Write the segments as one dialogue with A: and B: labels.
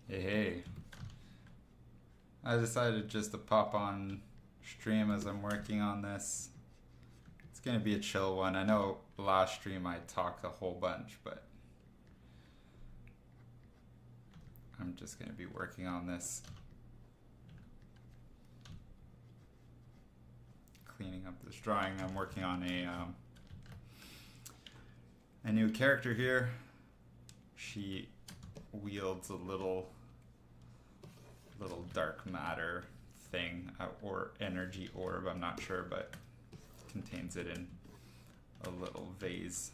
A: Hey, hey. I decided just to pop on stream as I'm working on this. It's gonna be a chill one. I know last stream I talked a whole bunch, but I'm just gonna be working on this. Cleaning up this drawing. I'm working on a new character here. She wields a little dark matter thing or energy orb, I'm not sure, but contains it in a little vase.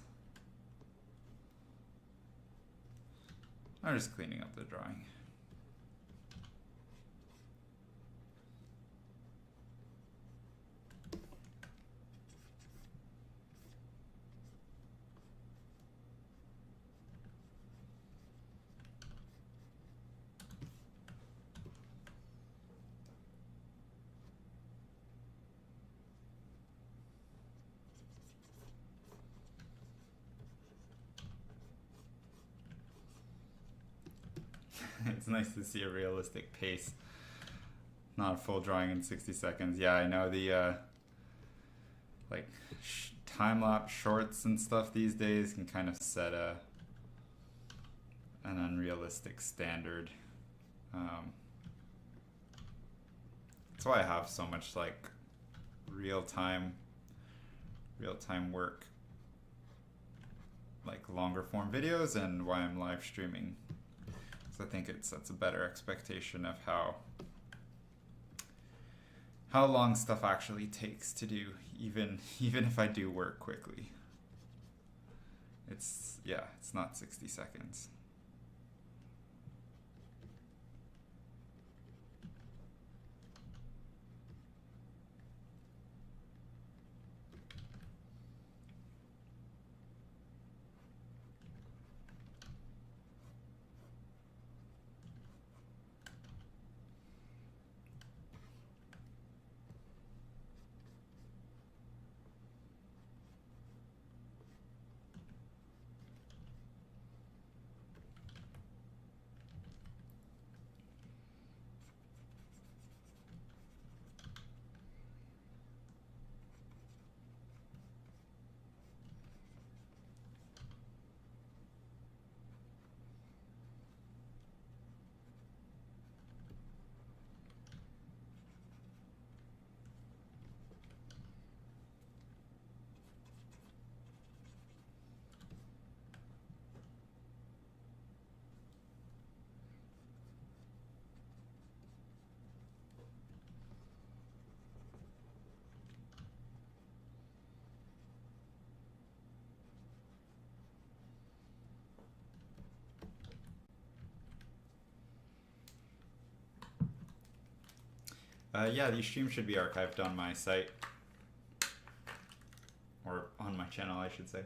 A: I'm just cleaning up the drawing. It's nice to see a realistic pace. Not a full drawing in 60 seconds. Yeah, I know the like time-lapse shorts and stuff these days can kind of set an unrealistic standard. That's why I have so much like real-time work, like longer form videos, and why I'm live streaming. So I think it sets a better expectation of how long stuff actually takes to do, even if I do work quickly. It's not 60 seconds. Yeah, these streams should be archived on my site, or on my channel, I should say.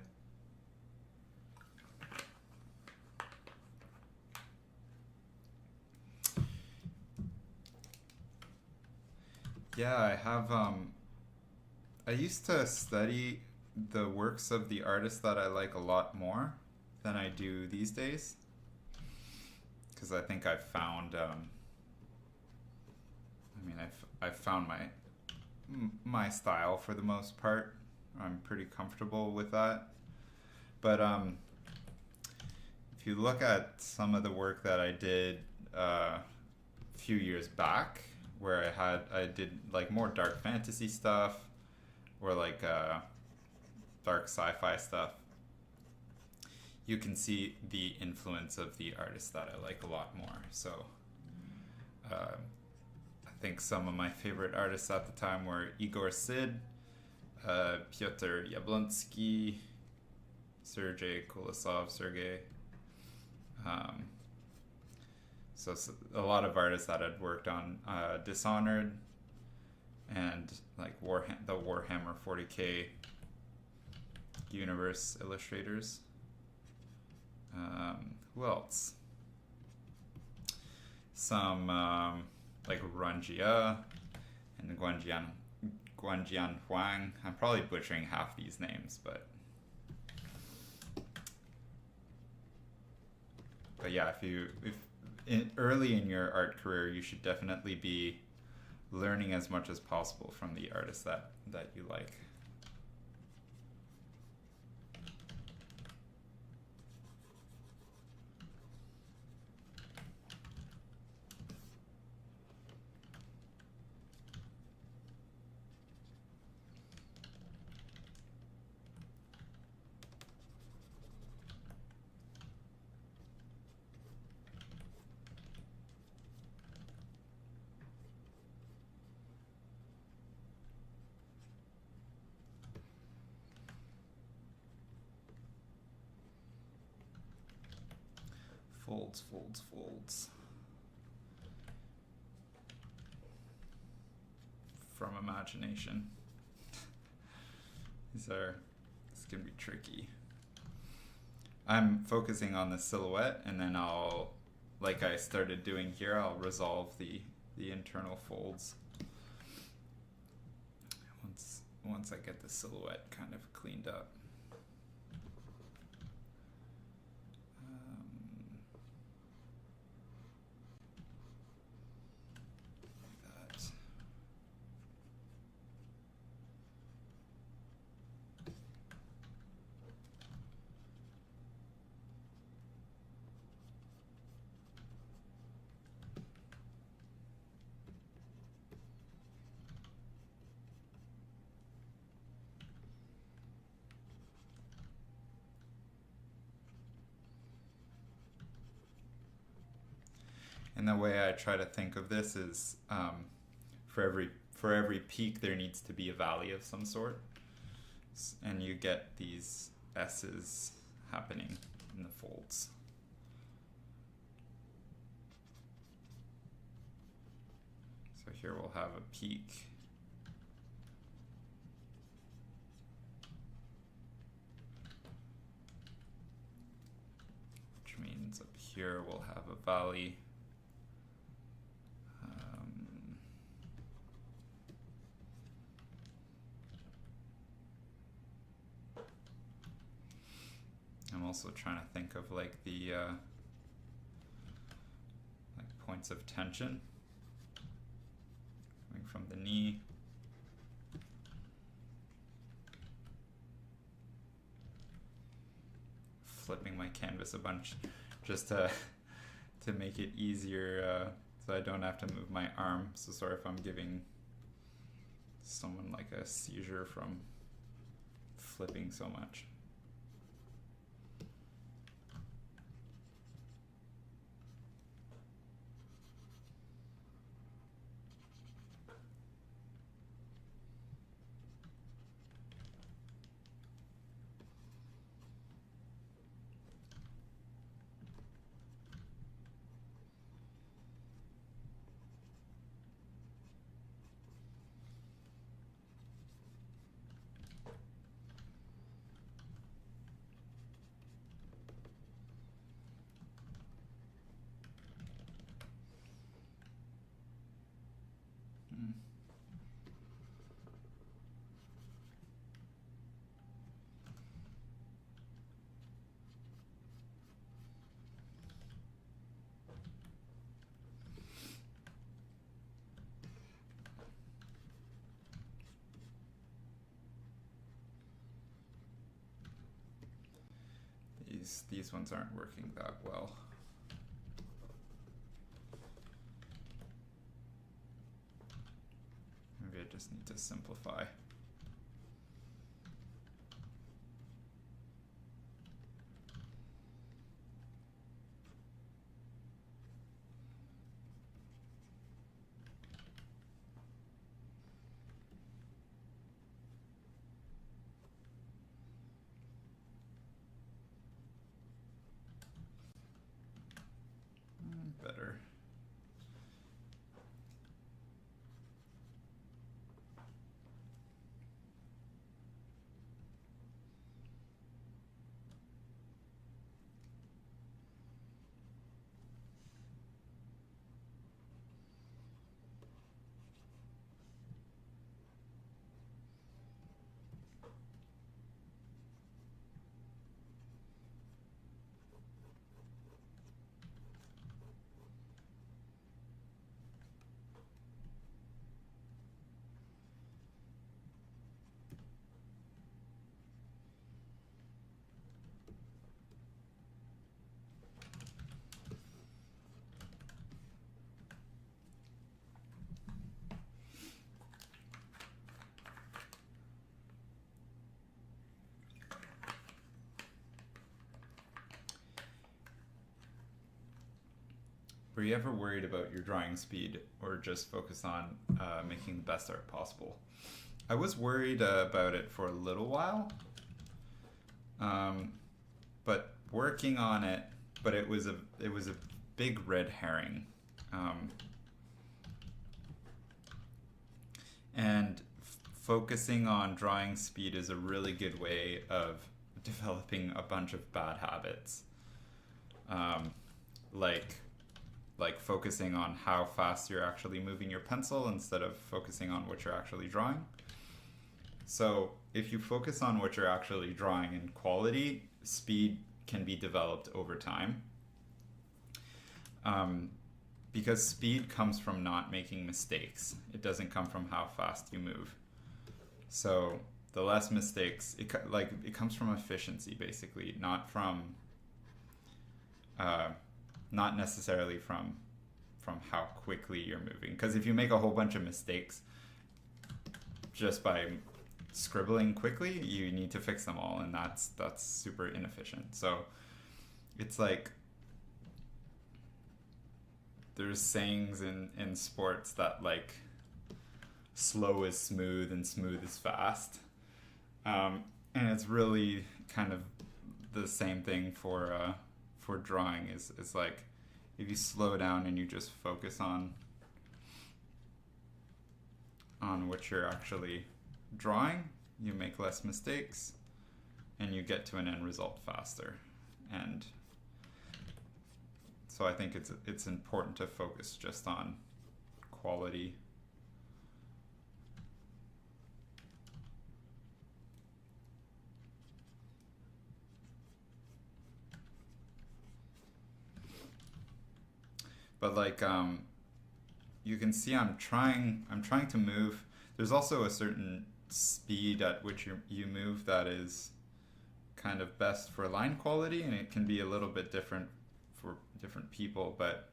A: Yeah, I have, I used to study the works of the artists that I like a lot more than I do these days, because I think I've found, I've found my style for the most part. I'm pretty comfortable with that. But if you look at some of the work that I did a few years back, where I did like more dark fantasy stuff, or like dark sci-fi stuff, you can see the influence of the artists that I like a lot more. So I think some of my favorite artists at the time were Igor Sid, Pyotr Yablonsky, Sergei Kolosov, so a lot of artists that had worked on Dishonored and like the Warhammer 40k universe illustrators. Who else? Some like Ranjia and Guanjian Huang. I'm probably butchering half these names, but yeah, if early in your art career, you should definitely be learning as much as possible from the artists that you like. Folds, folds, folds. From imagination. This can be tricky. I'm focusing on the silhouette, and then I'll, like I started doing here, I'll resolve the internal folds once I get the silhouette kind of cleaned up. And the way I try to think of this is for every peak there needs to be a valley of some sort, and you get these S's happening in the folds. So here we'll have a peak. Which means up here we'll have a valley. I'm also trying to think of like the like points of tension coming from the knee. Flipping my canvas a bunch just to make it easier so I don't have to move my arm. So sorry if I'm giving someone like a seizure from flipping so much. These ones aren't working that well. Maybe I just need to simplify. Better. Were you ever worried about your drawing speed or just focus on making the best art possible? I was worried about it for a little while, but working on it, but it was a big red herring. And focusing on drawing speed is a really good way of developing a bunch of bad habits. Like focusing on how fast you're actually moving your pencil instead of focusing on what you're actually drawing. So if you focus on what you're actually drawing in quality, speed can be developed over time. Because speed comes from not making mistakes. It doesn't come from how fast you move. So the less mistakes, it comes from efficiency, basically, not from, not necessarily from how quickly you're moving. Because if you make a whole bunch of mistakes just by scribbling quickly, you need to fix them all, and that's super inefficient. So it's like, there's sayings in sports that like slow is smooth and smooth is fast, and it's really kind of the same thing for drawing. Is like, if you slow down and you just focus on what you're actually drawing, you make less mistakes and you get to an end result faster. And so I think it's important to focus just on quality. But like, you can see I'm trying to move. There's also a certain speed at which you move that is kind of best for line quality, and it can be a little bit different for different people. But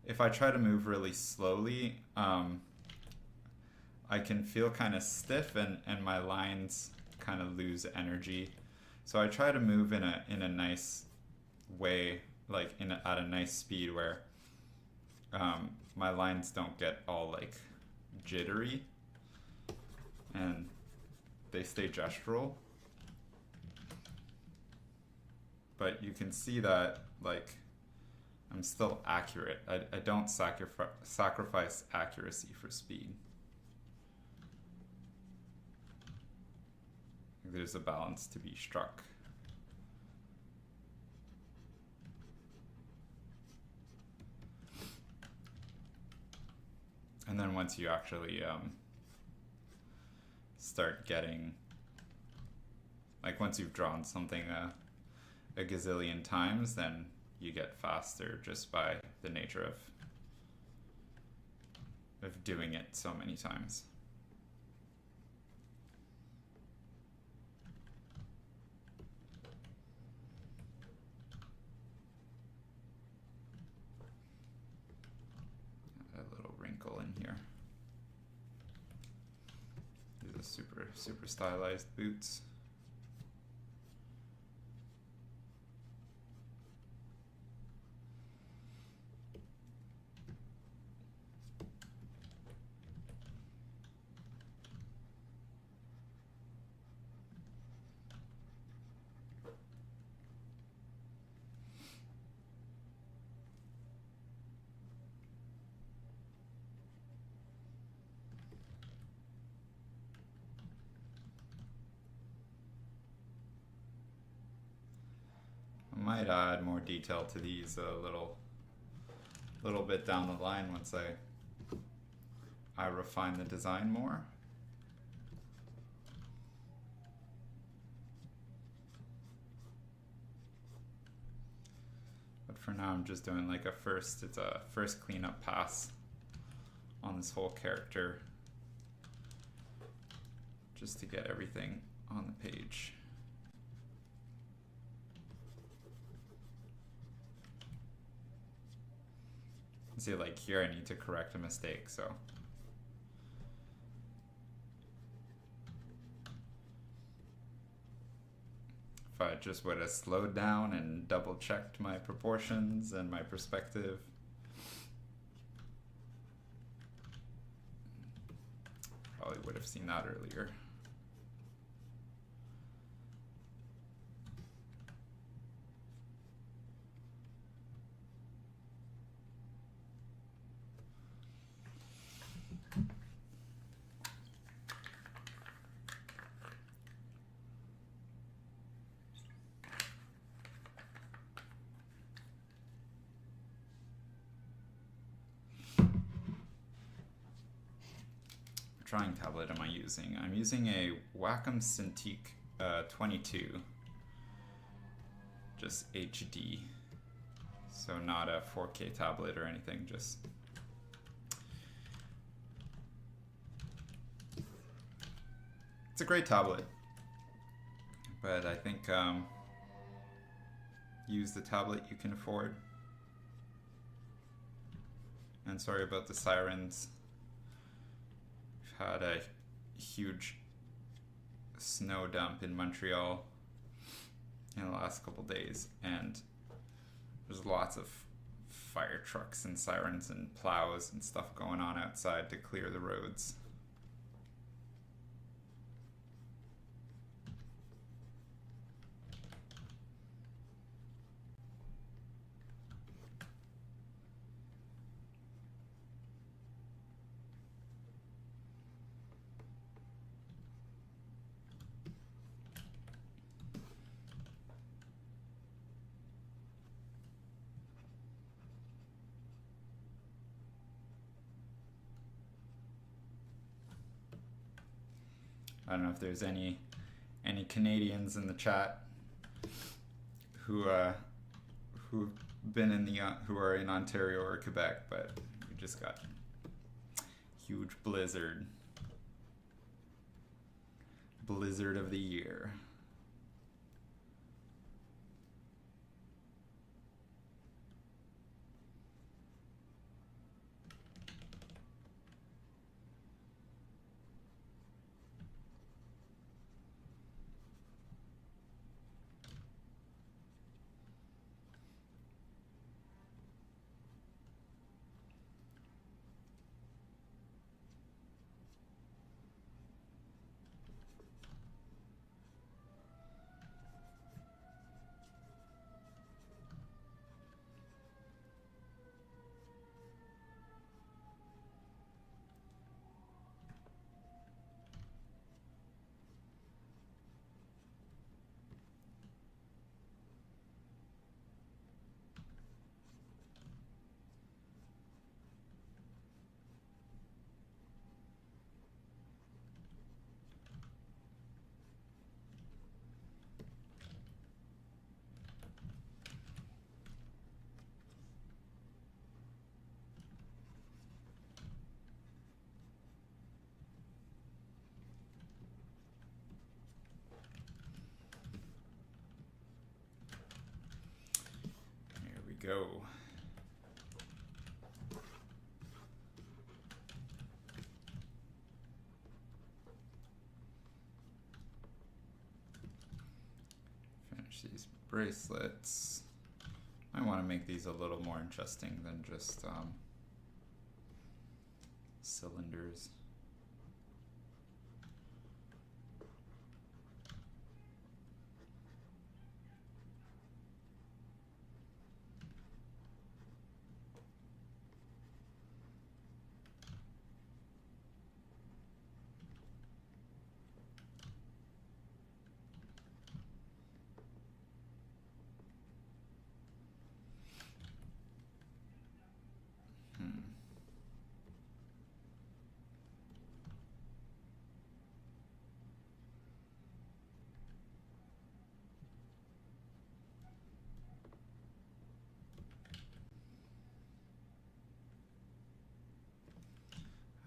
A: if I try to move really slowly, I can feel kind of stiff, and my lines kind of lose energy. So I try to move in a nice way, like at a nice speed where my lines don't get all like jittery and they stay gestural. But you can see that like I'm still accurate. I don't sacrifice accuracy for speed. There's a balance to be struck. And then once you actually start getting, like once you've drawn something a gazillion times, then you get faster just by the nature of doing it so many times. A little wrinkle in here. These are super stylized boots. Might add more detail to these a little bit down the line once I refine the design more. But for now I'm just doing like it's a first cleanup pass on this whole character just to get everything on the page. See, like here I need to correct a mistake, so if I just would have slowed down and double checked my proportions and my perspective, Probably would have seen that earlier. Drawing tablet am I using? I'm using a Wacom Cintiq 22, just HD, so not a 4K tablet or anything, just it's a great tablet, but I think use the tablet you can afford. And sorry about the sirens. Had a huge snow dump in Montreal in the last couple days, and there's lots of fire trucks and sirens and plows and stuff going on outside to clear the roads. I don't know if there's any Canadians in the chat who've been in the who are in Ontario or Quebec, but we just got huge blizzard of the year. Go. Finish these bracelets. I want to make these a little more interesting than just cylinders.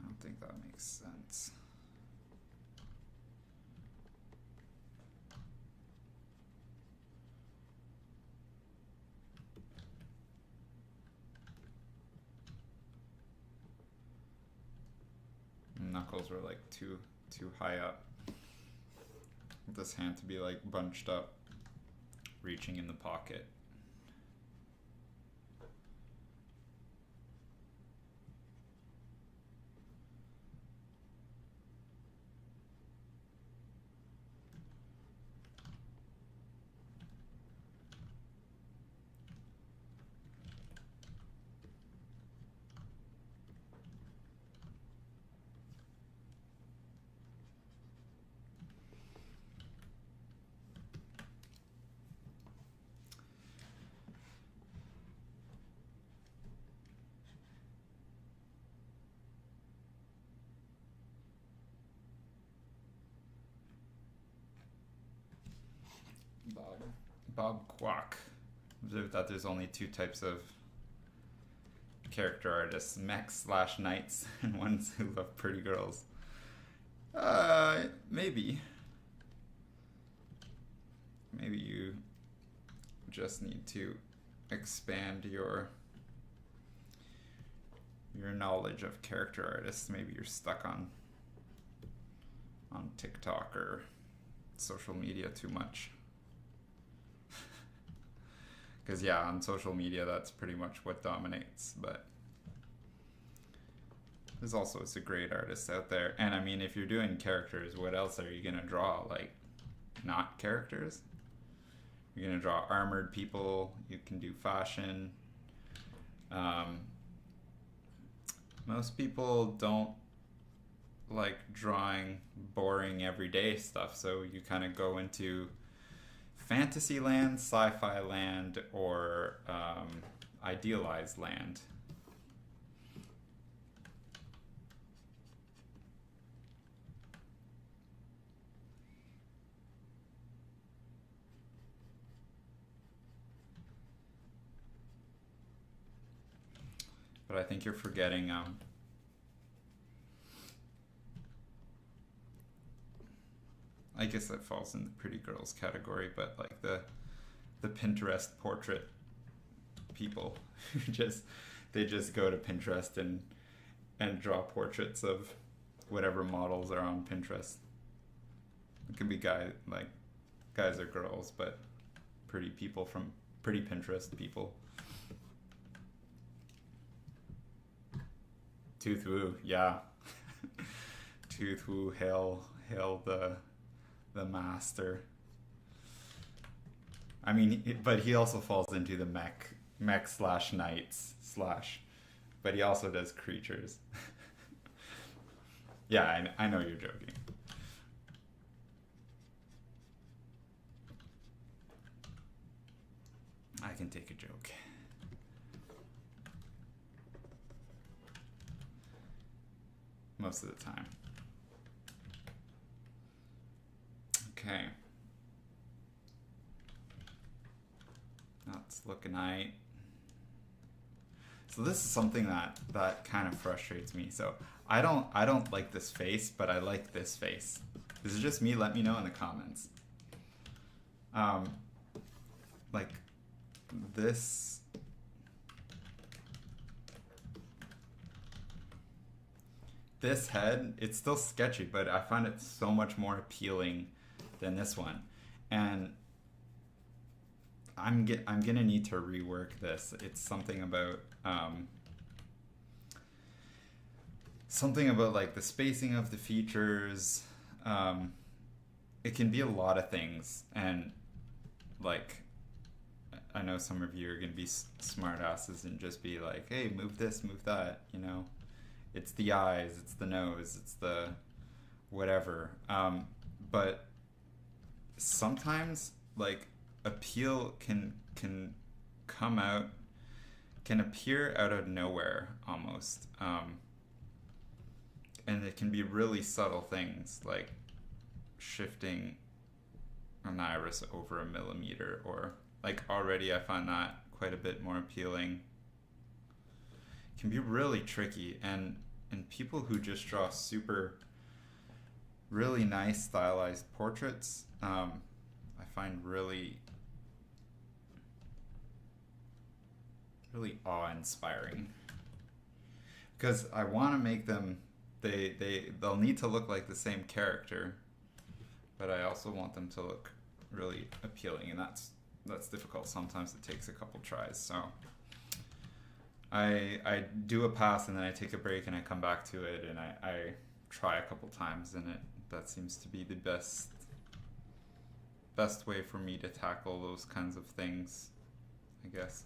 A: I think that makes sense. Knuckles were like too high up. This hand to be like bunched up, reaching in the pocket. Bob Kwok observed that there's only two types of character artists, mechs/knights, and ones who love pretty girls. Maybe. Maybe you just need to expand your knowledge of character artists. Maybe you're stuck on TikTok or social media too much. Because yeah, on social media that's pretty much what dominates, but there's also some great artists out there. And I mean, if you're doing characters, what else are you gonna draw? Like, not characters? You're gonna draw armored people, you can do fashion. Most people don't like drawing boring everyday stuff, so you kind of go into fantasy land, sci-fi land, or idealized land. But I think you're forgetting I guess that falls in the pretty girls category, but like the Pinterest portrait people who they just go to Pinterest and draw portraits of whatever models are on Pinterest. It can be guys or girls, but pretty people from pretty Pinterest people. Tooth Woo, yeah. Tooth Woo, hail the master. I mean, but he also falls into the mech/knights / but he also does creatures. Yeah, I know you're joking. I can take a joke. Most of the time. Okay. Let's look at night. So this is something that kind of frustrates me. So I don't like this face, but I like this face. This is just me. Let me know in the comments. Like this. This head, it's still sketchy, but I find it so much more appealing than this one. And I'm gonna need to rework this. It's something about like the spacing of the features. It can be a lot of things, and like I know some of you are gonna be smart asses and just be like, hey, move this, move that, you know. It's the eyes, it's the nose, it's the whatever. But sometimes like appeal can appear out of nowhere almost. And it can be really subtle things like shifting an iris over a millimeter, or like already I find that quite a bit more appealing. Can be really tricky, and people who just draw really nice stylized portraits, I find really awe-inspiring, because I want to make them they'll need to look like the same character, but I also want them to look really appealing, and that's difficult. Sometimes it takes a couple tries, so I do a pass and then I take a break and I come back to it and I try a couple times, and that seems to be the best way for me to tackle those kinds of things, I guess.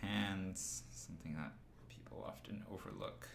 A: hands, something that people often overlook.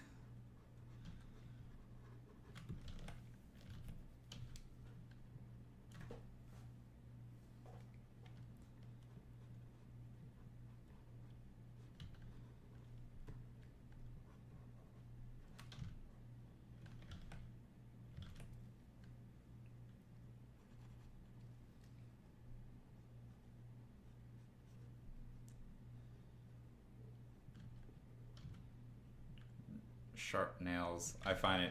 A: Sharp nails, I find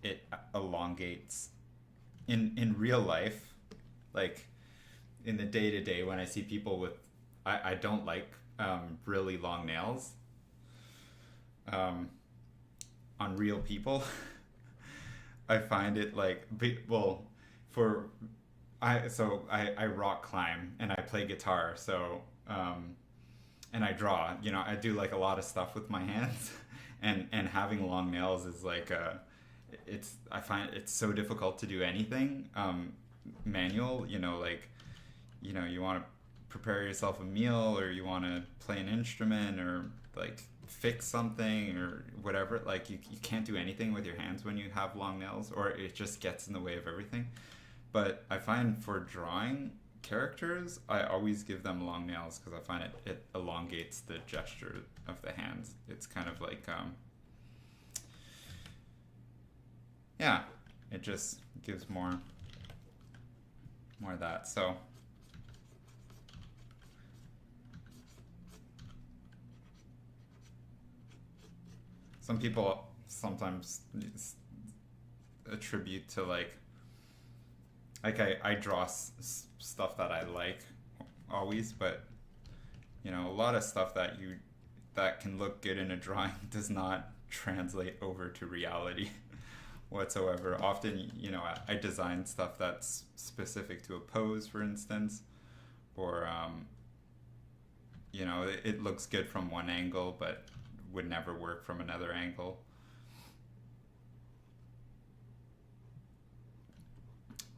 A: it elongates in real life, like in the day-to-day when I see people with, I don't like really long nails on real people. I find it like, well, for I rock climb and I play guitar, so and I draw, you know, I do like a lot of stuff with my hands. And having long nails is like I find it's so difficult to do anything manual, you know, like, you know, you want to prepare yourself a meal, or you want to play an instrument, or like fix something or whatever. Like you can't do anything with your hands when you have long nails, or it just gets in the way of everything. But I find for drawing characters, I always give them long nails because I find it elongates the gesture of the hands. It's kind of like yeah, it just gives more of that. So some people sometimes attribute to like I draw stuff that I like always, but you know, a lot of stuff that can look good in a drawing does not translate over to reality whatsoever. Often, you know, I design stuff that's specific to a pose, for instance, or you know, it looks good from one angle but would never work from another angle.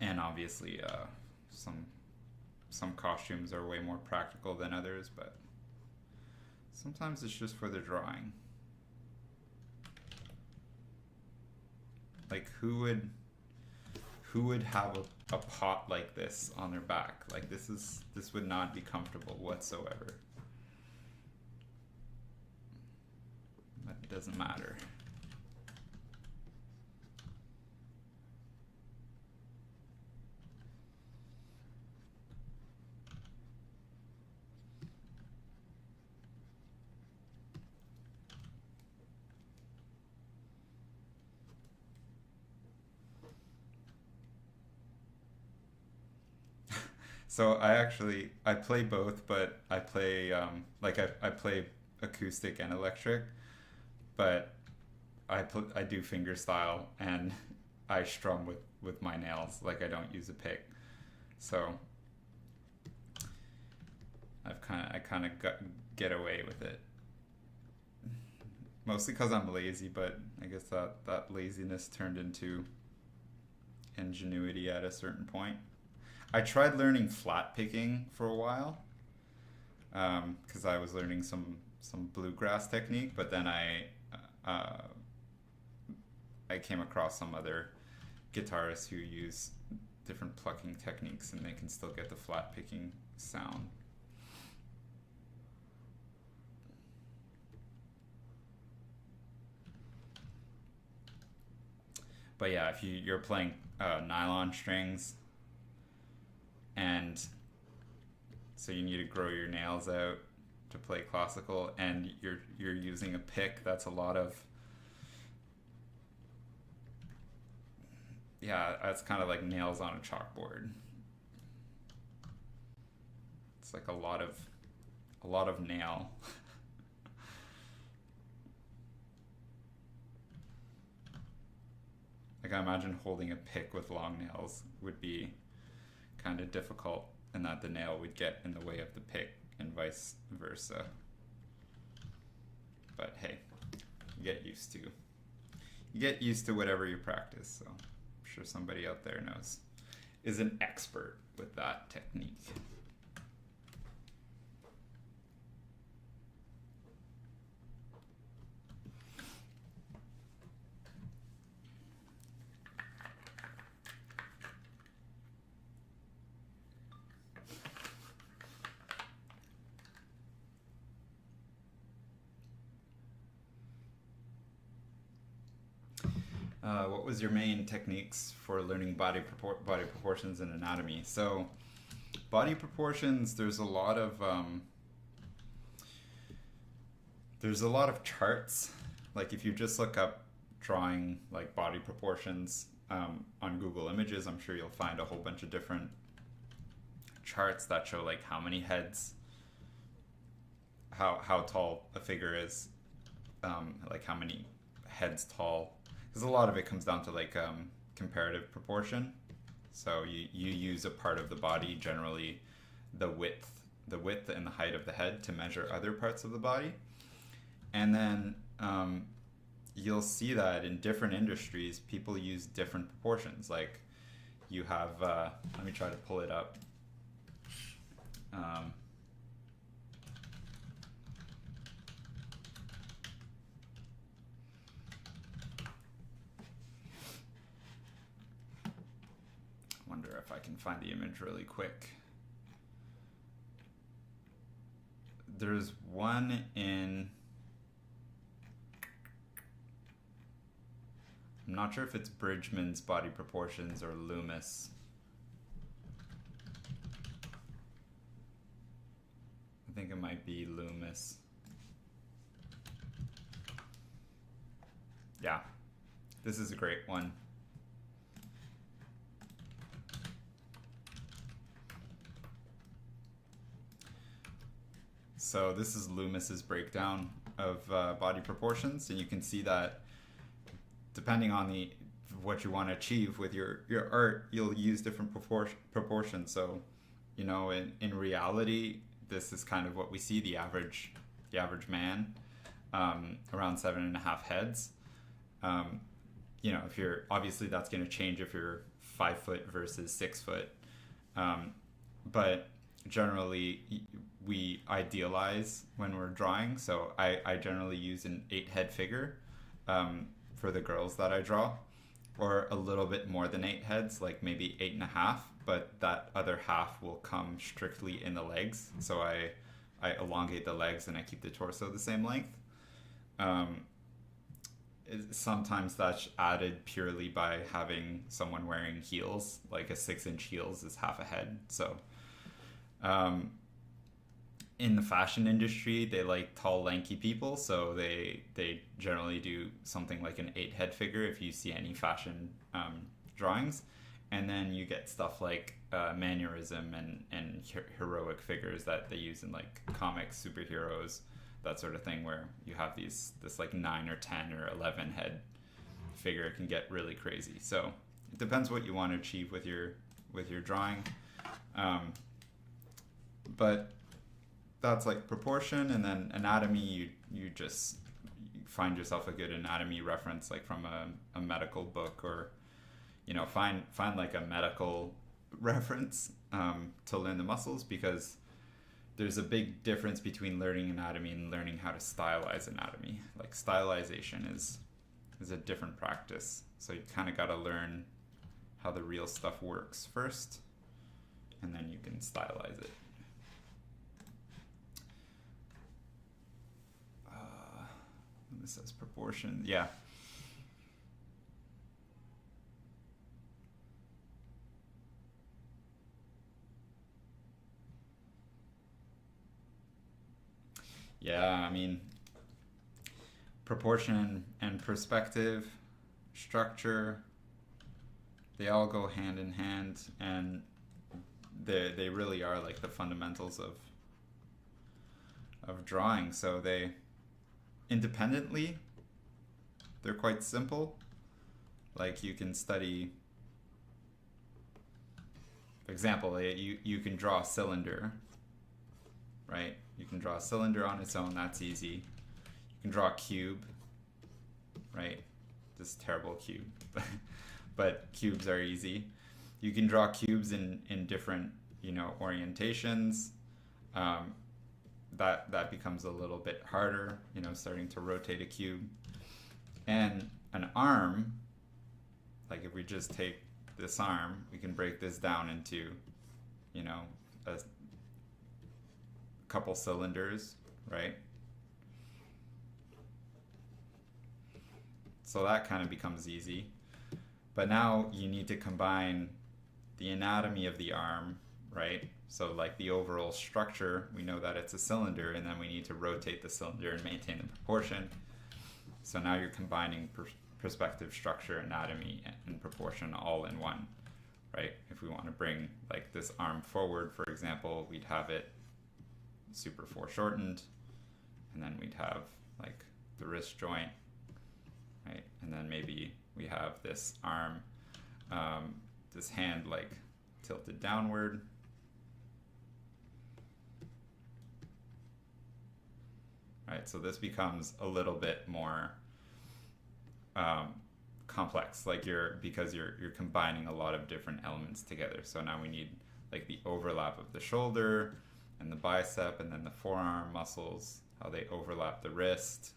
A: And obviously some costumes are way more practical than others, but sometimes it's just for the drawing. Like who would have a pot like this on their back? Like this would not be comfortable whatsoever. But it doesn't matter. So I play both, but I play I play acoustic and electric, but I do finger style, and I strum with my nails. Like I don't use a pick, so I kind of get away with it. Mostly because I'm lazy, but I guess that laziness turned into ingenuity at a certain point. I tried learning flat picking for a while because I was learning some bluegrass technique, but then I came across some other guitarists who use different plucking techniques, and they can still get the flat picking sound. But yeah, if you're playing nylon strings, and so you need to grow your nails out to play classical, and you're using a pick, that's a lot of, yeah, that's kind of like nails on a chalkboard. It's like a lot of nail. Like I imagine holding a pick with long nails would be kind of difficult, and that the nail would get in the way of the pick and vice versa. But hey, you get used to whatever you practice. So I'm sure somebody out there is an expert with that technique. What was your main techniques for learning body proportions and anatomy? So, body proportions, there's a lot of charts. Like if you just look up drawing like body proportions on Google Images, I'm sure you'll find a whole bunch of different charts that show like how many heads, how tall a figure is, like how many heads tall. Because a lot of it comes down to like comparative proportion. So you use a part of the body, generally the width and the height of the head, to measure other parts of the body. And then you'll see that in different industries, people use different proportions. Like you have, let me try to pull it up. Wonder if I can find the image really quick. There's one in, I'm not sure if it's Bridgman's Body Proportions or Loomis. I think it might be Loomis. Yeah, this is a great one. So this is Loomis's breakdown of body proportions, and you can see that depending on what you want to achieve with your art, you'll use different proportions. So, you know, in reality, this is kind of what we see, the average man, around 7.5 heads. You know, if you're, obviously that's going to change if you're 5 foot versus 6 foot. But generally we idealize when we're drawing. So I generally use an 8-head figure for the girls that I draw, or a little bit more than 8 heads, like maybe 8.5, but that other half will come strictly in the legs. So I elongate the legs and I keep the torso the same length. Sometimes that's added purely by having someone wearing heels, like a 6-inch heels is half a head. So in the fashion industry, they like tall, lanky people, so they generally do something like an 8-head figure if you see any fashion drawings. And then you get stuff like mannerism and heroic figures that they use in like comics, superheroes, that sort of thing, where you have this like 9 or 10 or 11 head figure. It can get really crazy. So it depends what you want to achieve with your drawing. But that's like proportion. And then anatomy, you just find yourself a good anatomy reference, like from a medical book, or you know, find like a medical reference to learn the muscles, because there's a big difference between learning anatomy and learning how to stylize anatomy. Like stylization is a different practice. So you kind of got to learn how the real stuff works first, and then you can stylize it. This says proportion. Yeah. Yeah, I mean, proportion and perspective, structure, they all go hand in hand, and they really are like the fundamentals of drawing. So they independently, they're quite simple. Like you can study, for example, you can draw a cylinder, right? You can draw a cylinder on its own, that's easy. You can draw a cube, right? This terrible cube, but cubes are easy. You can draw cubes in different, you know, orientations. That becomes a little bit harder, you know, starting to rotate a cube. And an arm, like if we just take this arm, we can break this down into, you know, a couple cylinders, right? So that kind of becomes easy. But now you need to combine the anatomy of the arm, right? So like the overall structure, we know that it's a cylinder, and then we need to rotate the cylinder and maintain the proportion. So now you're combining perspective, structure, anatomy, and proportion all in one, right? If we want to bring like this arm forward, for example, we'd have it super foreshortened, and then we'd have like the wrist joint, right? And then maybe we have this arm, this hand like tilted downward. Right, so this becomes a little bit more complex, like because you're combining a lot of different elements together. So now we need like the overlap of the shoulder and the bicep, and then the forearm muscles, how they overlap the wrist,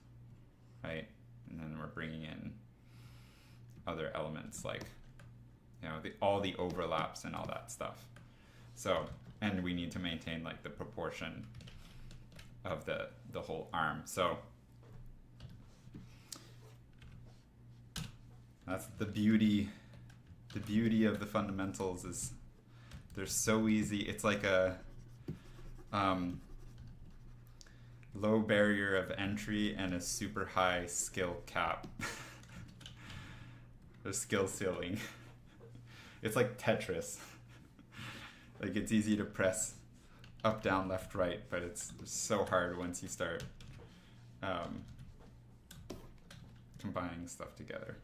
A: right? And then we're bringing in other elements like, you know, all the overlaps and all that stuff. So, and we need to maintain like the proportion of the whole arm. So that's the beauty of the fundamentals, is they're so easy. It's like a low barrier of entry and a super high skill cap. The skill ceiling. It's like Tetris. Like it's easy to press up, down, left, right, but it's so hard once you start combining stuff together.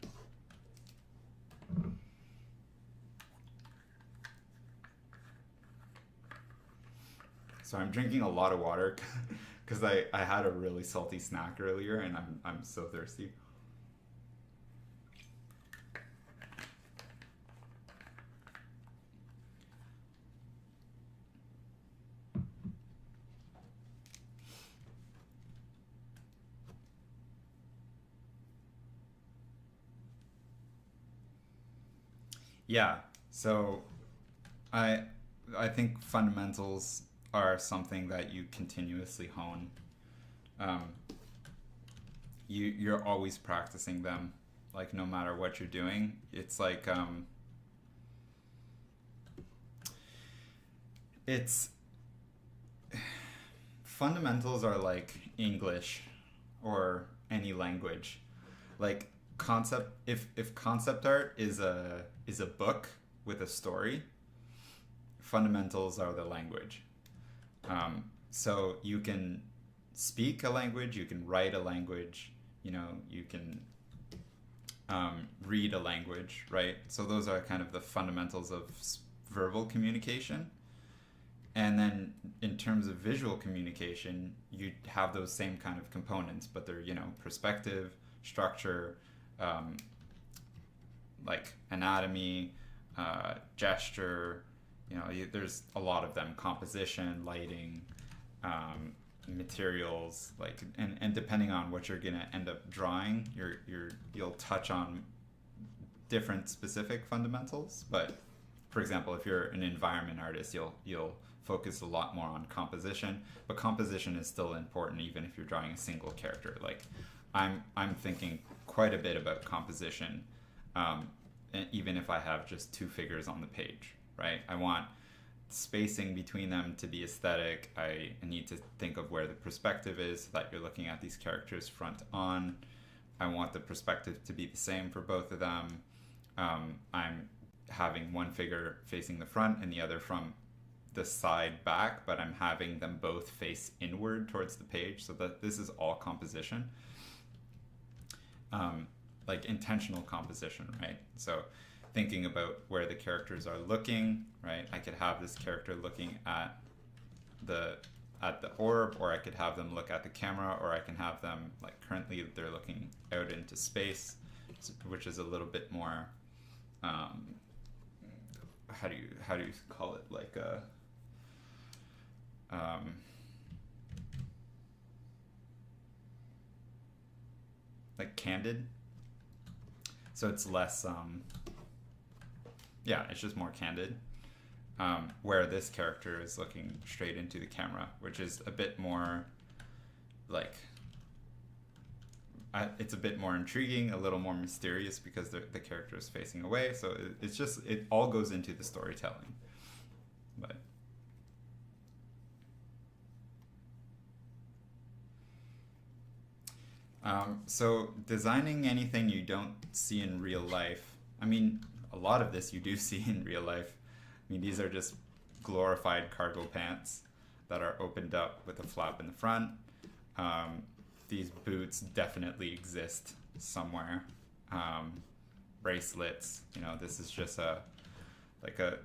A: So I'm drinking a lot of water because I had a really salty snack earlier, and I'm so thirsty. Yeah, so I think fundamentals are something that you continuously hone. You're always practicing them, like no matter what you're doing. It's like it's fundamentals are like English or any language. Like concept, if concept art is a book with a story, fundamentals are the language. So you can speak a language, you can write a language, you know, you can read a language, right? So those are kind of the fundamentals of verbal communication. And then in terms of visual communication, you have those same kind of components, but they're, you know, perspective, structure, like anatomy, gesture, you know, there's a lot of them, composition, lighting, materials, like, and depending on what you're gonna end up drawing, you'll touch on different specific fundamentals. But for example, if you're an environment artist, you'll focus a lot more on composition, but composition is still important even if you're drawing a single character. Like I'm thinking quite a bit about composition, even if I have just two figures on the page, right? I want spacing between them to be aesthetic. I need to think of where the perspective is, so that you're looking at these characters front on. I want the perspective to be the same for both of them. I'm having one figure facing the front and the other from the side back, but I'm having them both face inward towards the page, so that this is all composition. Like intentional composition, right? So thinking about where the characters are looking, right? I could have this character looking at the orb, or I could have them look at the camera, or I can have them, like currently they're looking out into space, which is a little bit more how do you call it, like a like candid. So it's less yeah, it's just more candid, where this character is looking straight into the camera, which is a bit more like it's a bit more intriguing, a little more mysterious because the character is facing away. So it's just, it all goes into the storytelling. But so designing anything you don't see in real life, I mean, a lot of this you do see in real life. I mean, these are just glorified cargo pants that are opened up with a flap in the front. These boots definitely exist somewhere. Bracelets, you know, this is just like a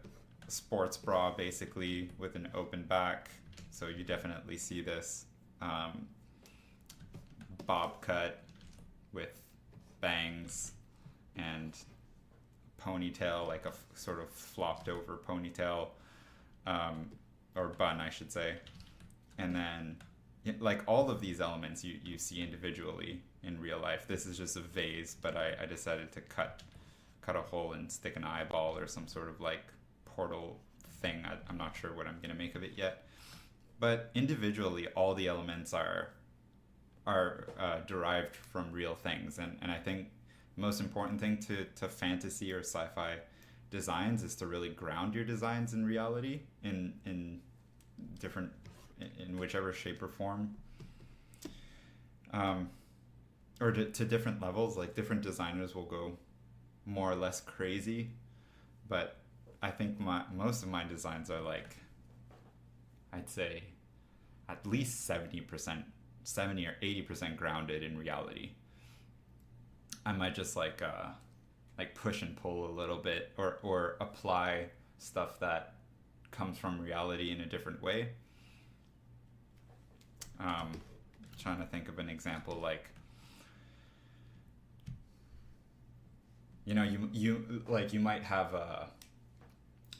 A: sports bra basically with an open back. So you definitely see this. Bob cut with bangs and ponytail, like a sort of flopped over ponytail, or bun, I should say. And then, like, all of these elements you see individually in real life. This is just a vase, but I decided to cut a hole and stick an eyeball or some sort of like portal thing. I'm not sure what I'm gonna make of it yet. But individually, all the elements are derived from real things, and I think the most important thing to fantasy or sci-fi designs is to really ground your designs in reality, in different, in whichever shape or form, or to different levels. Like, different designers will go more or less crazy, but I think most of my designs are, like, I'd say at least 70 or 80% grounded in reality. I might just like push and pull a little bit, or apply stuff that comes from reality in a different way. Trying to think of an example, like, you know, you might have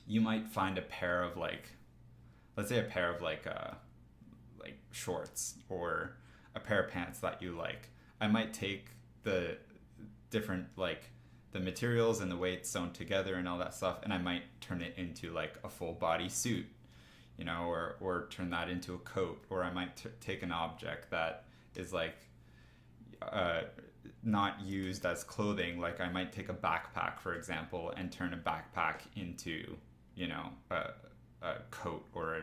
A: you might find a pair of, like, let's say a pair of like shorts or a pair of pants that you like. I might take the different, like, the materials and the way it's sewn together and all that stuff, and I might turn it into like a full body suit, you know, or turn that into a coat. Or I might take an object that is like not used as clothing. Like, I might take a backpack, for example, and turn a backpack into, you know, a coat or a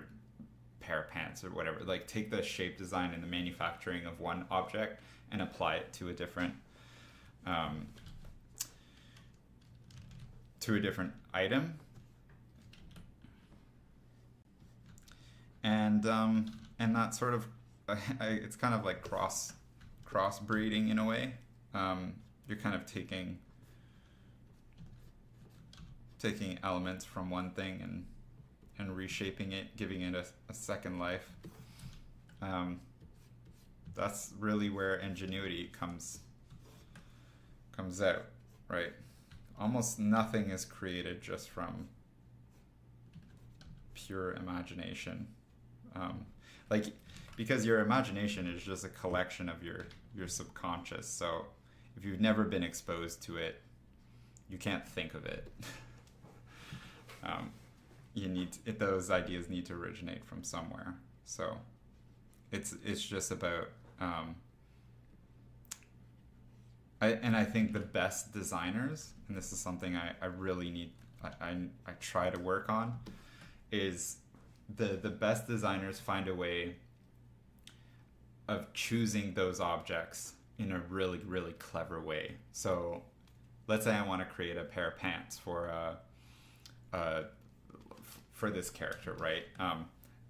A: pair of pants or whatever. Like, take the shape design and the manufacturing of one object and apply it to a different item. And that sort of it's kind of like cross breeding in a way. You're kind of taking elements from one thing and reshaping it, giving it a second life. That's really where ingenuity comes out, right? Almost nothing is created just from pure imagination. Like, because your imagination is just a collection of your subconscious. So if you've never been exposed to it, you can't think of it. Those ideas need to originate from somewhere. So it's just about I think the best designers, and this is something I really need, I try to work on, is the best designers find a way of choosing those objects in a really, really clever way. So let's say I want to create a pair of pants for this character, right?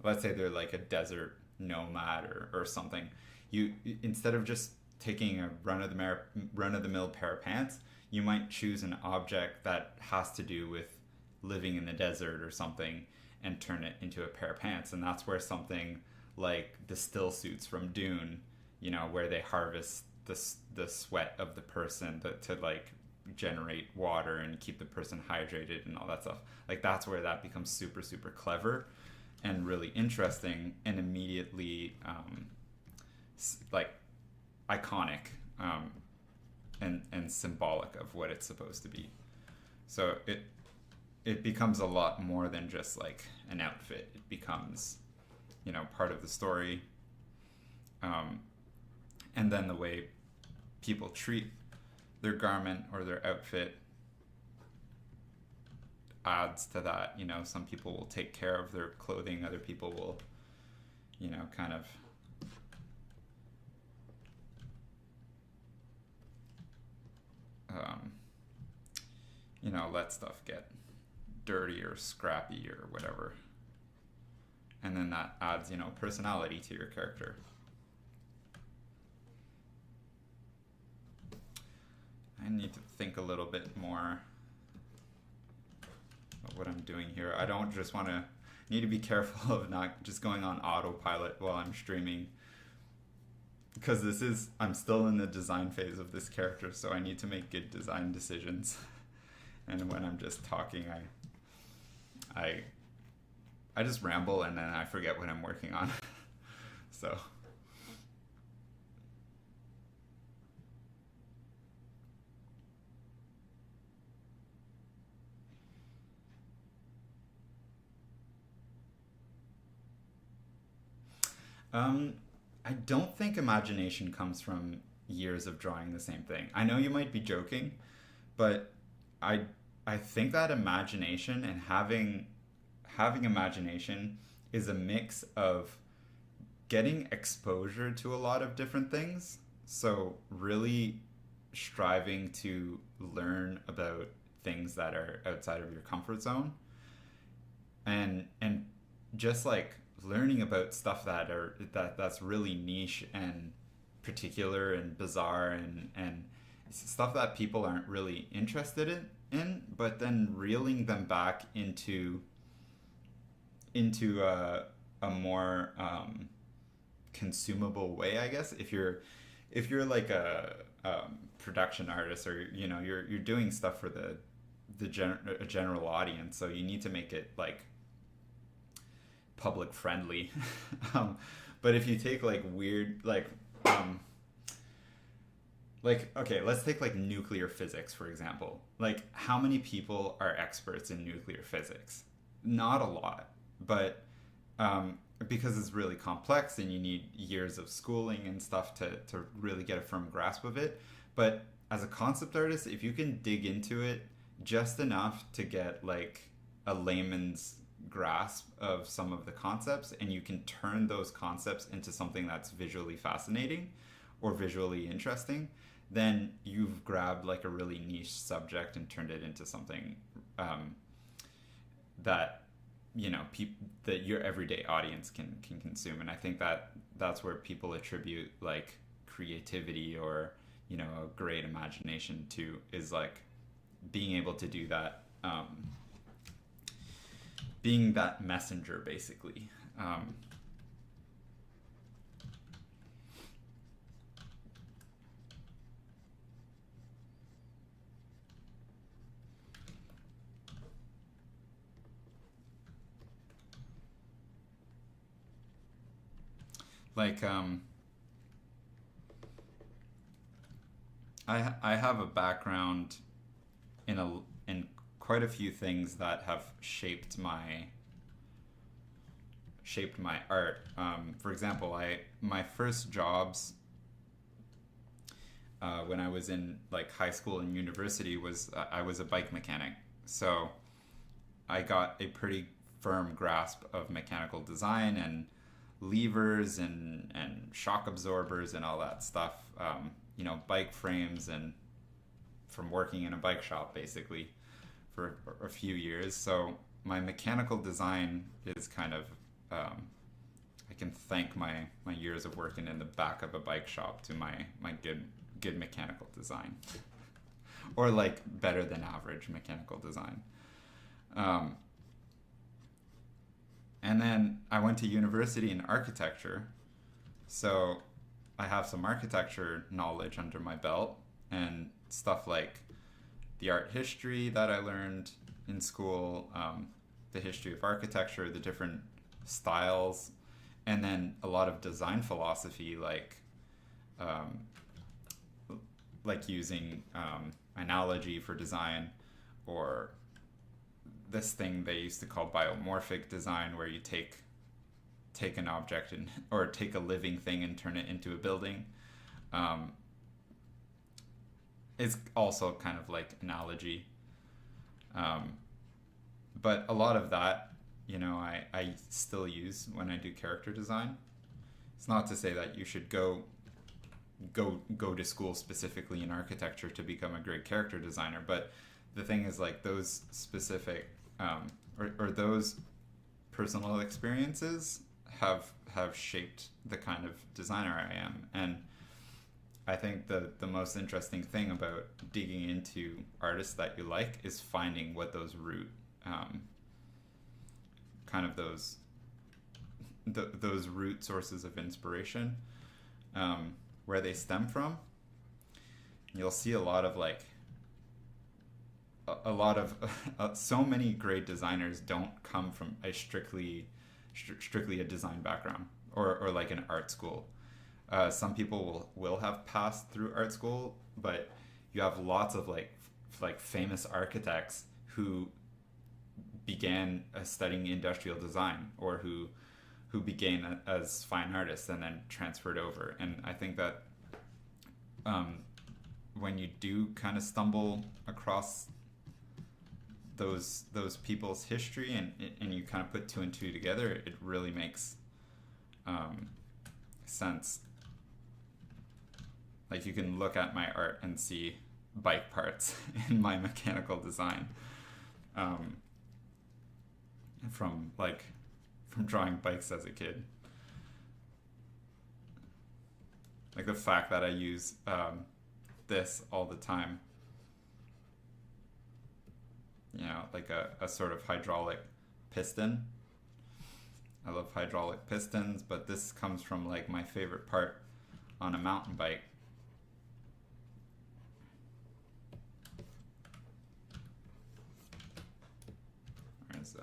A: Let's say they're like a desert nomad or something. You, instead of just taking a run-of-the-mill pair of pants, you might choose an object that has to do with living in the desert or something and turn it into a pair of pants. And that's where something like the still suits from Dune, you know, where they harvest the sweat of the person to like generate water and keep the person hydrated and all that stuff. Like, that's where that becomes super, super clever and really interesting and immediately like iconic and symbolic of what it's supposed to be. So it becomes a lot more than just like an outfit. It becomes, you know, part of the story. And then the way people treat their garment or their outfit adds to that. You know, some people will take care of their clothing, other people will, you know, kind of you know, let stuff get dirty or scrappy or whatever. And then that adds, you know, personality to your character. I need to think a little bit more about what I'm doing here. I don't just want to, need to be careful of not just going on autopilot while I'm streaming, because this is, I'm still in the design phase of this character, so I need to make good design decisions. And when I'm just talking, I just ramble and then I forget what I'm working on. So I don't think imagination comes from years of drawing the same thing. I know you might be joking, but I I think that imagination and having imagination is a mix of getting exposure to a lot of different things. So really striving to learn about things that are outside of your comfort zone, and just like learning about stuff that's really niche and particular and bizarre and stuff that people aren't really interested in, but then reeling them back into a more consumable way, I guess. If you're like a production artist, or you know, you're doing stuff for a general audience, so you need to make it like public friendly. But if you take like weird okay, let's take like nuclear physics, for example. Like, how many people are experts in nuclear physics? Not a lot, but because it's really complex and you need years of schooling and stuff to really get a firm grasp of it. But as a concept artist, if you can dig into it just enough to get like a layman's grasp of some of the concepts, and you can turn those concepts into something that's visually fascinating or visually interesting, then you've grabbed like a really niche subject and turned it into something that, you know, that your everyday audience can consume. And I think that's where people attribute like creativity or, you know, a great imagination to, is like being able to do that, being that messenger, basically. Like I have a background in quite a few things that have shaped my art. For example, my first jobs when I was in like high school and university was I was a bike mechanic. So I got a pretty firm grasp of mechanical design and levers and shock absorbers and all that stuff. You know, bike frames, and from working in a bike shop basically for a few years. So my mechanical design is kind of, I can thank my years of working in the back of a bike shop to my good mechanical design, or like better than average mechanical design. And then I went to university in architecture, so I have some architecture knowledge under my belt, and stuff like the art history that I learned in school, the history of architecture, the different styles, and then a lot of design philosophy, like using analogy for design, or this thing they used to call biomorphic design, where you take an object or take a living thing and turn it into a building. it's also kind of like analogy. But a lot of that, you know, I still use when I do character design. It's not to say that you should go to school specifically in architecture to become a great character designer, but the thing is, like, those specific or those personal experiences have shaped the kind of designer I am. And I think the most interesting thing about digging into artists that you like is finding what those those root sources of inspiration, where they stem from. You'll see a lot of so many great designers don't come from a strictly a design background or like an art school. Some people will have passed through art school, but you have lots of like famous architects who began studying industrial design, or who began as fine artists and then transferred over. And I think that when you do kind of stumble across those people's history, and you kind of put two and two together, it really makes sense. Like, you can look at my art and see bike parts in my mechanical design, from drawing bikes as a kid. Like the fact that I use this all the time, you know, like a sort of hydraulic piston. I love hydraulic pistons, but this comes from like my favorite part on a mountain bike. There's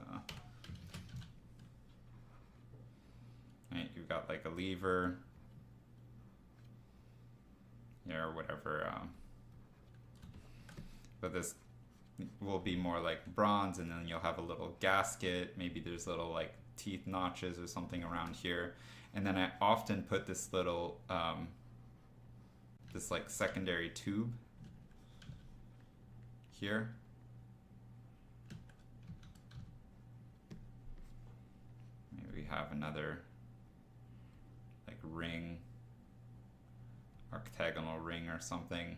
A: right, you've got like a lever, yeah, or whatever, but this will be more like bronze, and then you'll have a little gasket, maybe there's little like teeth notches or something around here, and then I often put this little this like secondary tube here. Maybe we have another like ring, octagonal ring or something.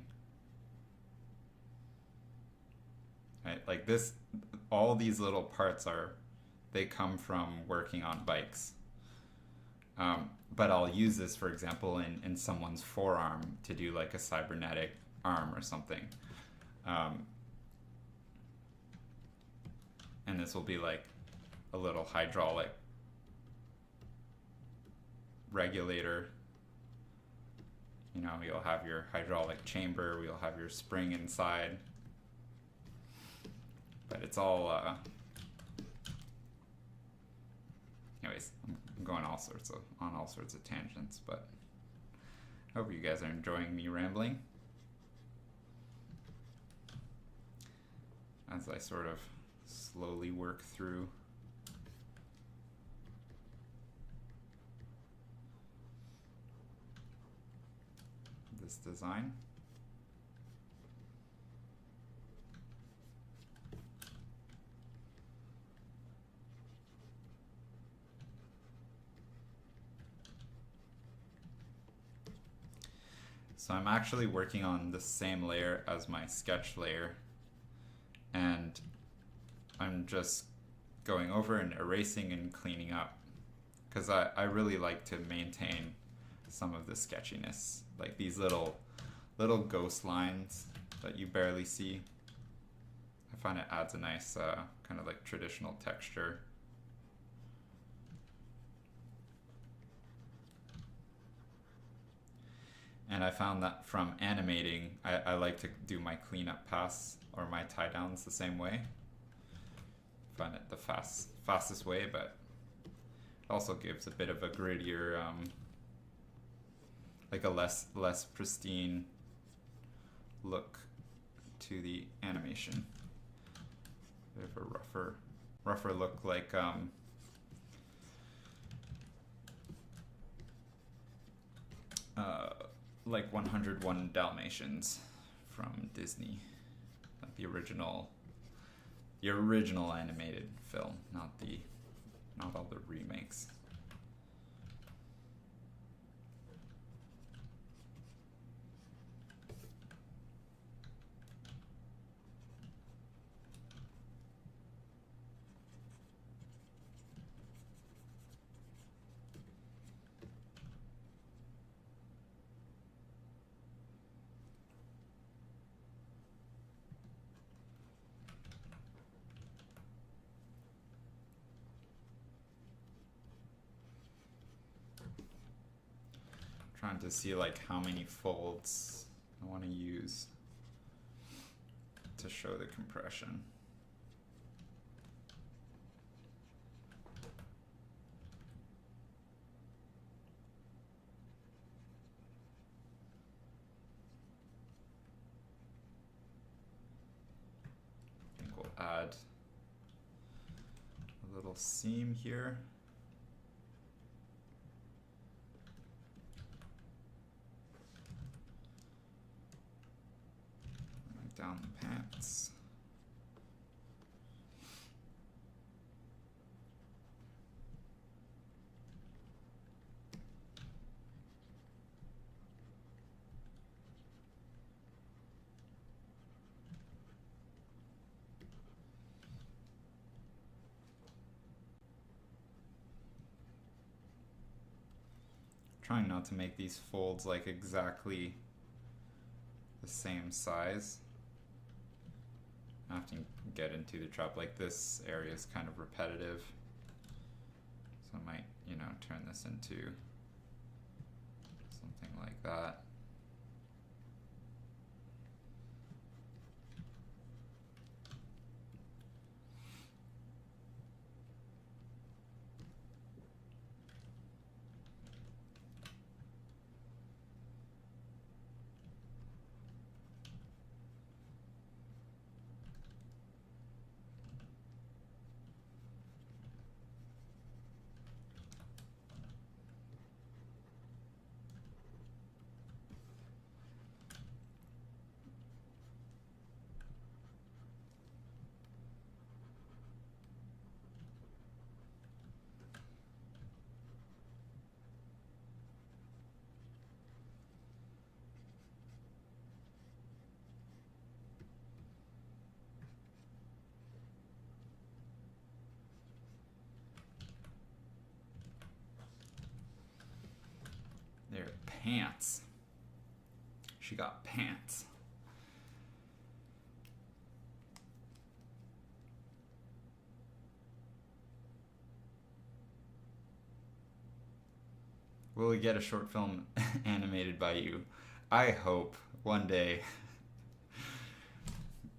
A: Right, like this, all these little parts they come from working on bikes. But I'll use this, for example, in someone's forearm to do like a cybernetic arm or something. And this will be like a little hydraulic regulator. You know, you'll have your hydraulic chamber, you'll have your spring inside. But it's all, anyways, I'm going on all sorts of tangents, but I hope you guys are enjoying me rambling as I sort of slowly work through this design. So I'm actually working on the same layer as my sketch layer, and I'm just going over and erasing and cleaning up, because I really like to maintain some of the sketchiness, like these little ghost lines that you barely see. I find it adds a nice kind of like traditional texture. And I found that from animating, I like to do my cleanup pass or my tie downs the same way. I find it the fastest way, but it also gives a bit of a grittier, like a less pristine look to the animation. Bit of a rougher look, like 101 Dalmatians from Disney, like the original animated film, not all the remakes. Trying to see like how many folds I want to use to show the compression. I think we'll add a little seam here. Down the pants. Trying not to make these folds like exactly the same size. I have to get into the trap. Like this area is kind of repetitive, so I might, you know, turn this into something like that. There, pants. She got pants. Will we get a short film animated by you? I hope one day.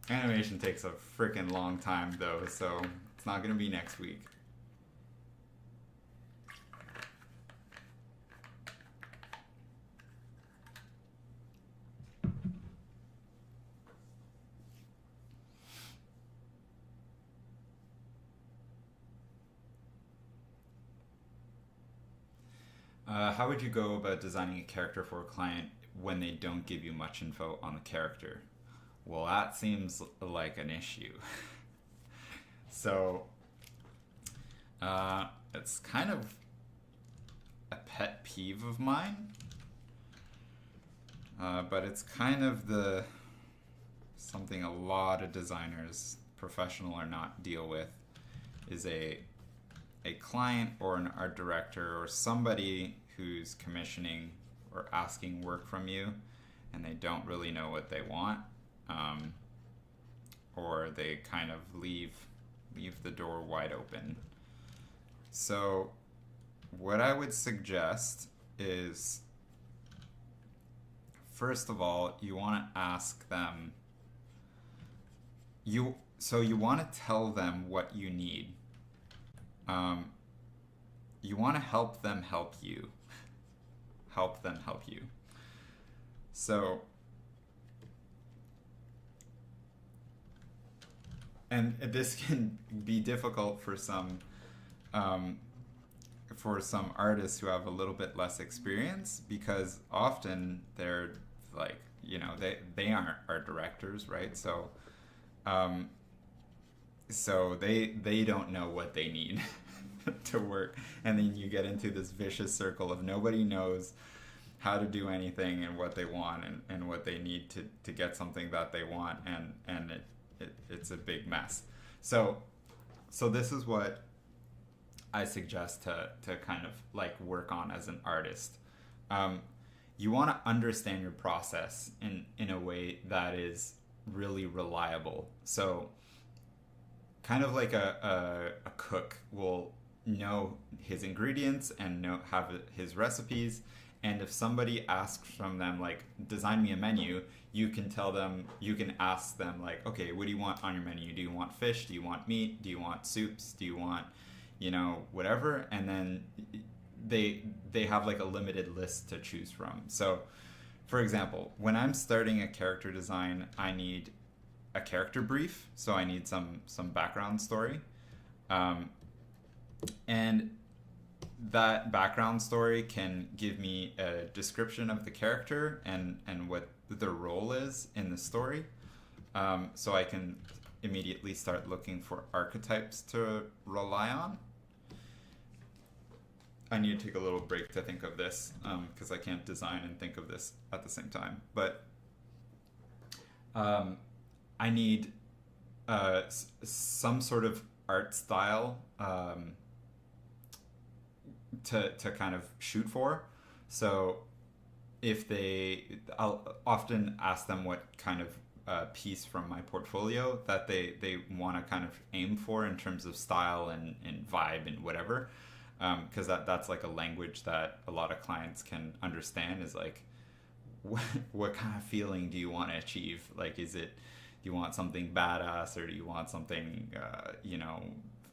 A: Animation takes a freaking long time though, so it's not gonna be next week. How would you go about designing a character for a client when they don't give you much info on the character? Well, that seems like an issue. So, it's kind of a pet peeve of mine, but it's kind of something a lot of designers, professional or not, deal with, is a client or an art director or somebody who's commissioning or asking work from you and they don't really know what they want, or they kind of leave the door wide open. So what I would suggest is, first of all, you want to ask them, you want to tell them what you need. You want to help them help you. Help them help you. So, and this can be difficult for some artists who have a little bit less experience, because often they're like you know, they aren't art directors, right? So um, they don't know what they need to work, and then you get into this vicious circle of nobody knows how to do anything and what they want and what they need to get something that they want, and it's a big mess. So this is what I suggest to kind of like work on as an artist. You want to understand your process in a way that is really reliable. So kind of like a cook will know his ingredients and have his recipes, and if somebody asks from them like design me a menu, you can ask them like, okay, what do you want on your menu? Do you want fish? Do you want meat? Do you want soups? Do you want, you know, whatever? And then they have like a limited list to choose from. So for example, when I'm starting a character design, I need a character brief, so I need some background story, and that background story can give me a description of the character and what their role is in the story, so I can immediately start looking for archetypes to rely on. I need to take a little break to think of this, because I can't design and think of this at the same time. But I need some sort of art style to kind of shoot for. So I'll often ask them what kind of piece from my portfolio that they want to kind of aim for in terms of style and vibe and whatever. Because that's like a language that a lot of clients can understand, is like, what kind of feeling do you want to achieve? Like, do you want something badass, or do you want something, you know,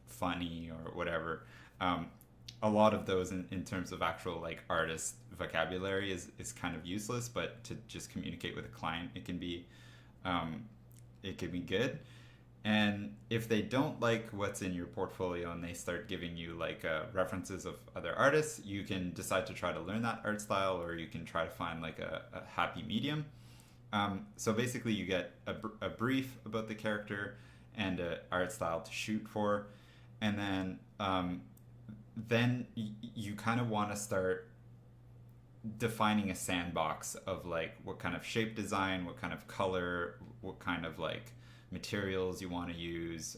A: funny or whatever? A lot of those in terms of actual like artist vocabulary is kind of useless, but to just communicate with a client, it can be good. And if they don't like what's in your portfolio and they start giving you like references of other artists, you can decide to try to learn that art style, or you can try to find like a happy medium. So basically you get a brief about the character and an art style to shoot for, and then you kind of want to start defining a sandbox of like what kind of shape design, what kind of color, what kind of like materials you want to use,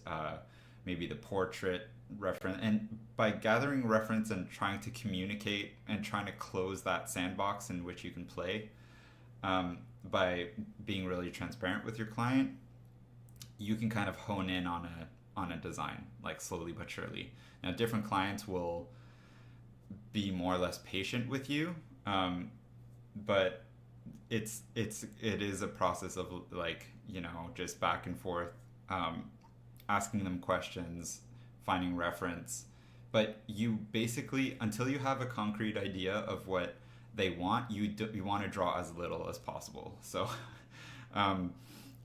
A: maybe the portrait reference. And by gathering reference and trying to communicate and trying to close that sandbox in which you can play, by being really transparent with your client, you can kind of hone in on a design, like slowly but surely. Now different clients will be more or less patient with you, but it is a process of like, you know, just back and forth, asking them questions, finding reference. But you basically, until you have a concrete idea of what they want, you want to draw as little as possible. So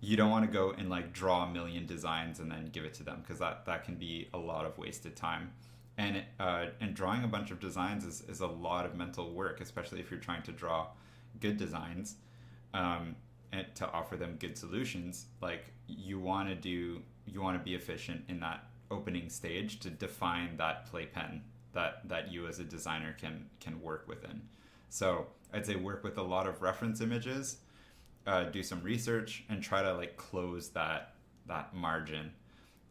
A: you don't want to go and like draw a million designs and then give it to them, because that can be a lot of wasted time. And drawing a bunch of designs is a lot of mental work, especially if you're trying to draw good designs, and to offer them good solutions. Like you want to be efficient in that opening stage to define that playpen that you as a designer can work within. So I'd say work with a lot of reference images, do some research, and try to like close that margin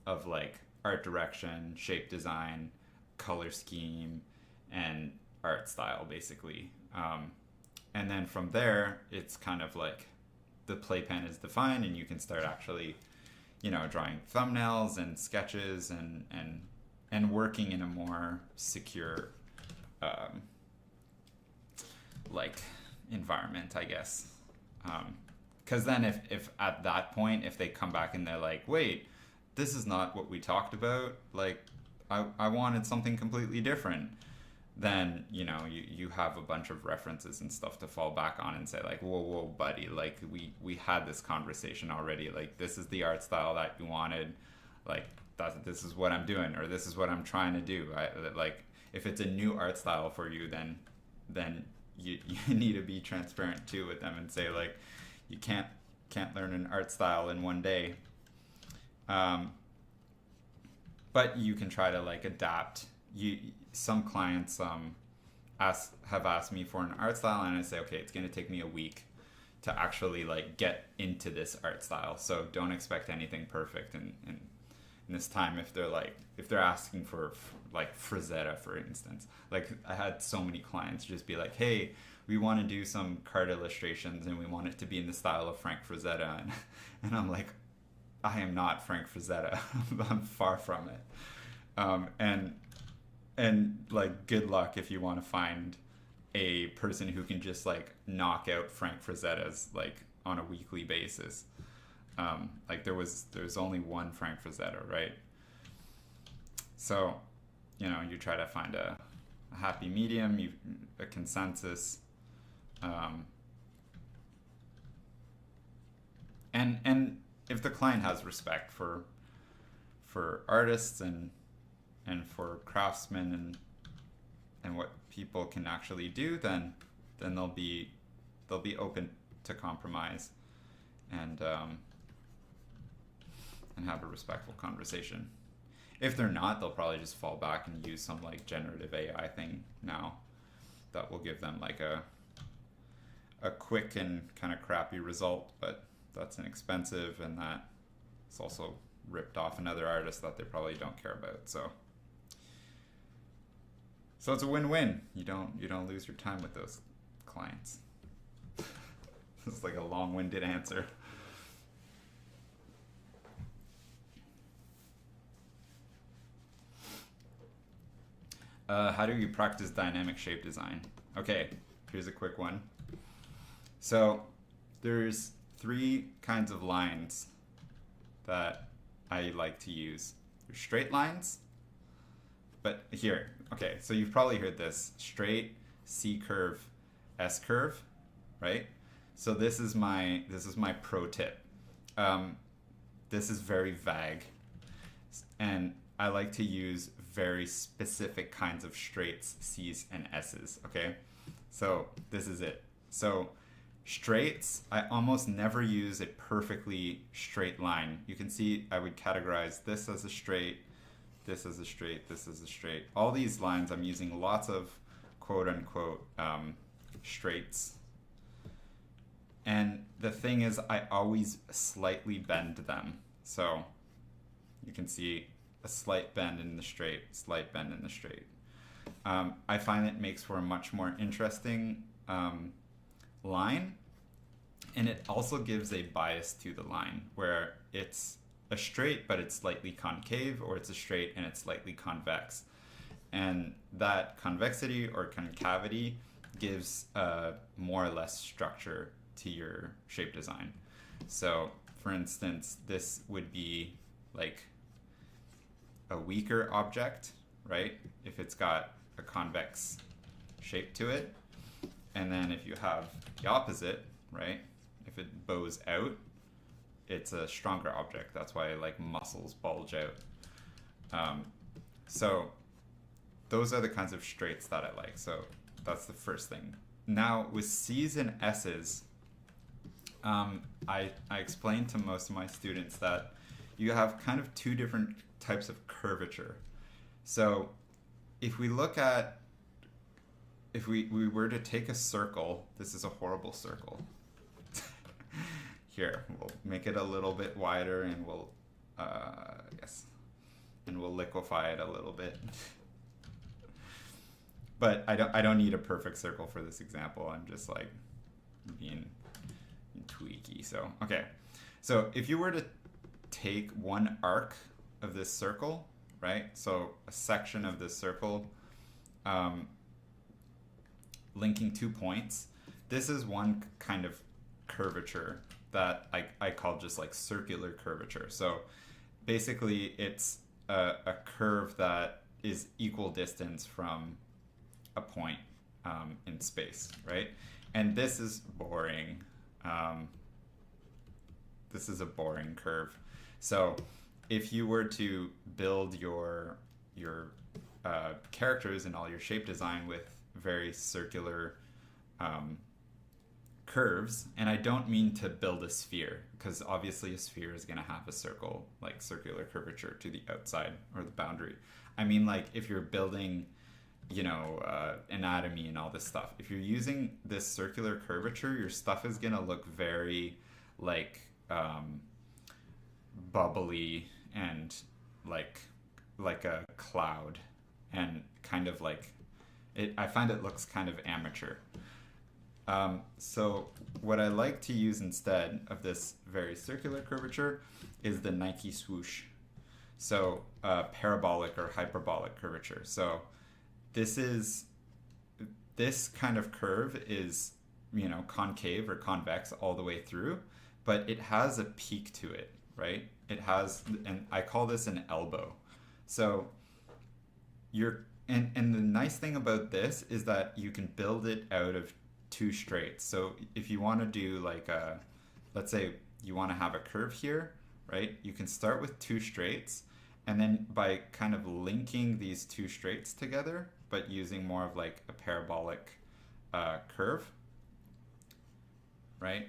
A: of like art direction, shape design, color scheme, and art style, basically. And then from there, it's kind of like the playpen is defined, and you can start actually, you know, drawing thumbnails and sketches and working in a more secure like environment, I guess. Because then if at that point, if they come back and they're like, wait, this is not what we talked about, like I wanted something completely different, then, you know, you have a bunch of references and stuff to fall back on and say like, whoa buddy, like we had this conversation already, like this is the art style that you wanted, like this is what I'm doing, or this is what I'm trying to do. Like if it's a new art style for you, then you need to be transparent too with them and say like, you can't learn an art style in one day. But you can try to like adapt. Some clients have asked me for an art style, and I say, okay, it's going to take me a week to actually like get into this art style. So don't expect anything perfect in this time. If they're asking for like Frazetta, for instance, like I had so many clients just be like, hey, we want to do some card illustrations and we want it to be in the style of Frank Frazetta, and I'm like, I am not Frank Frazetta. I'm far from it. And like, good luck if you want to find a person who can just like knock out Frank Frazetta's like on a weekly basis. Like there's only one Frank Frazetta, right? So, you know, you try to find a happy medium, a consensus, and if the client has respect for artists and for craftsmen and what people can actually do, then they'll be open to compromise and have a respectful conversation. If they're not, they'll probably just fall back and use some like generative AI thing now that will give them like a quick and kind of crappy result, but that's inexpensive, and that it's also ripped off another artist that they probably don't care about. So it's a win-win. You don't lose your time with those clients. This is like a long-winded answer. How do you practice dynamic shape design? Okay, here's a quick one. So there's 3 kinds of lines that I like to use. There's straight lines, but here, okay, so you've probably heard this: straight, C curve, S curve, right? So this is my pro tip. This is very vague, and I like to use very specific kinds of straights, C's, and S's, okay? So this is it. So straights, I almost never use a perfectly straight line. You can see I would categorize this as a straight, this as a straight, this as a straight. All these lines, I'm using lots of quote-unquote straights. And the thing is, I always slightly bend them. So you can see a slight bend in the straight, slight bend in the straight. I find it makes for a much more interesting line, and it also gives a bias to the line where it's a straight but it's slightly concave, or it's a straight and it's slightly convex, and that convexity or concavity gives more or less structure to your shape design. So for instance, this would be like a weaker object, right? If it's got a convex shape to it. And then if you have the opposite, right? If it bows out, it's a stronger object. That's why like muscles bulge out. So those are the kinds of straights that I like. So that's the first thing. Now with C's and S's, I explain to most of my students that you have kind of 2 different types of curvature. So if we look at, if we were to take a circle, this is a horrible circle. Here, we'll make it a little bit wider, and we'll, and we'll liquefy it a little bit. But I don't need a perfect circle for this example. I'm just like being tweaky. So, okay. So if you were to take one arc of this circle, right? So a section of this circle, linking 2 points. This is one kind of curvature that I call just like circular curvature. So basically it's a curve that is equal distance from a point in space, right? And this is boring. This is a boring curve. So if you were to build your characters and all your shape design with very circular curves, and I don't mean to build a sphere, because obviously a sphere is going to have a circle, like circular curvature to the outside or the boundary. I mean, like if you're building, you know, anatomy and all this stuff, if you're using this circular curvature, your stuff is going to look very like bubbly and like a cloud, and kind of like I find it looks kind of amateur. So what I like to use instead of this very circular curvature is the Nike swoosh. So parabolic or hyperbolic curvature. So this kind of curve is, you know, concave or convex all the way through, but it has a peak to it, right? It has, and I call this an elbow. So and the nice thing about this is that you can build it out of two straights. So if you want to do like let's say you want to have a curve here, right? You can start with two straights, and then by kind of linking these two straights together, but using more of like a parabolic curve, right?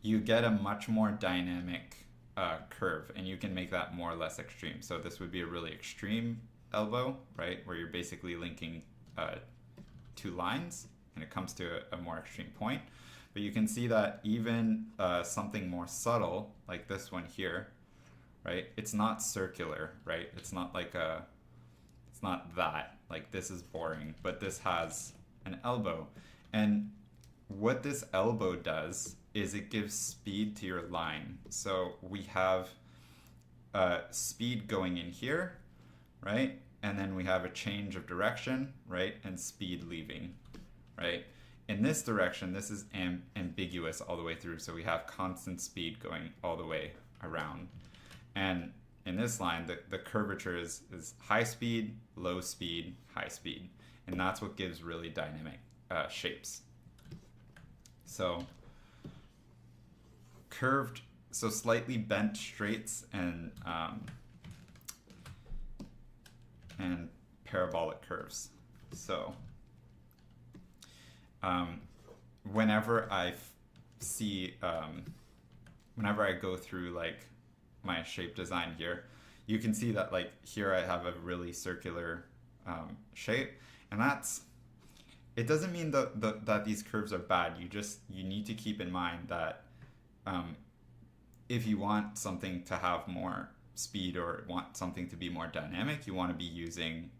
A: You get a much more dynamic curve, and you can make that more or less extreme. So this would be a really extreme elbow, right? Where you're basically linking two lines, and it comes to a more extreme point. But you can see that even something more subtle, like this one here, right? It's not circular, right? It's not like it's not that, like this is boring, but this has an elbow. And what this elbow does is it gives speed to your line. So we have speed going in here, right? And then we have a change of direction, right? And speed leaving, right? In this direction, this is ambiguous all the way through. So we have constant speed going all the way around. And in this line, the curvature is high speed, low speed, high speed. And that's what gives really dynamic shapes. So curved, so slightly bent straights and parabolic curves. So whenever I whenever I go through like my shape design here, you can see that like here I have a really circular shape, and it doesn't mean that these curves are bad. You need to keep in mind that if you want something to have more speed or want something to be more dynamic, you want to be using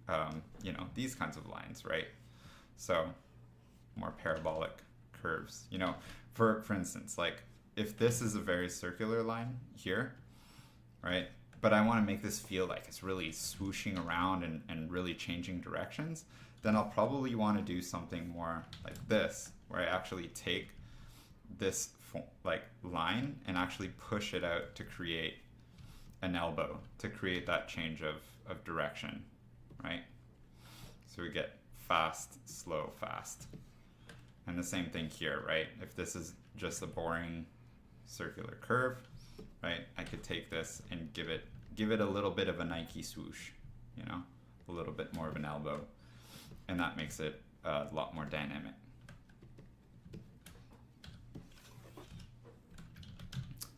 A: you know, these kinds of lines, right? So more parabolic curves, you know, for instance, like if this is a very circular line here, right, but I want to make this feel like it's really swooshing around and really changing directions, then I'll probably want to do something more like this, where I actually take this like line and actually push it out to create an elbow, to create that change of direction, right? So we get fast, slow, fast. And the same thing here, right? If this is just a boring circular curve, right, I could take this and give it a little bit of a Nike swoosh, you know, a little bit more of an elbow, and that makes it a lot more dynamic.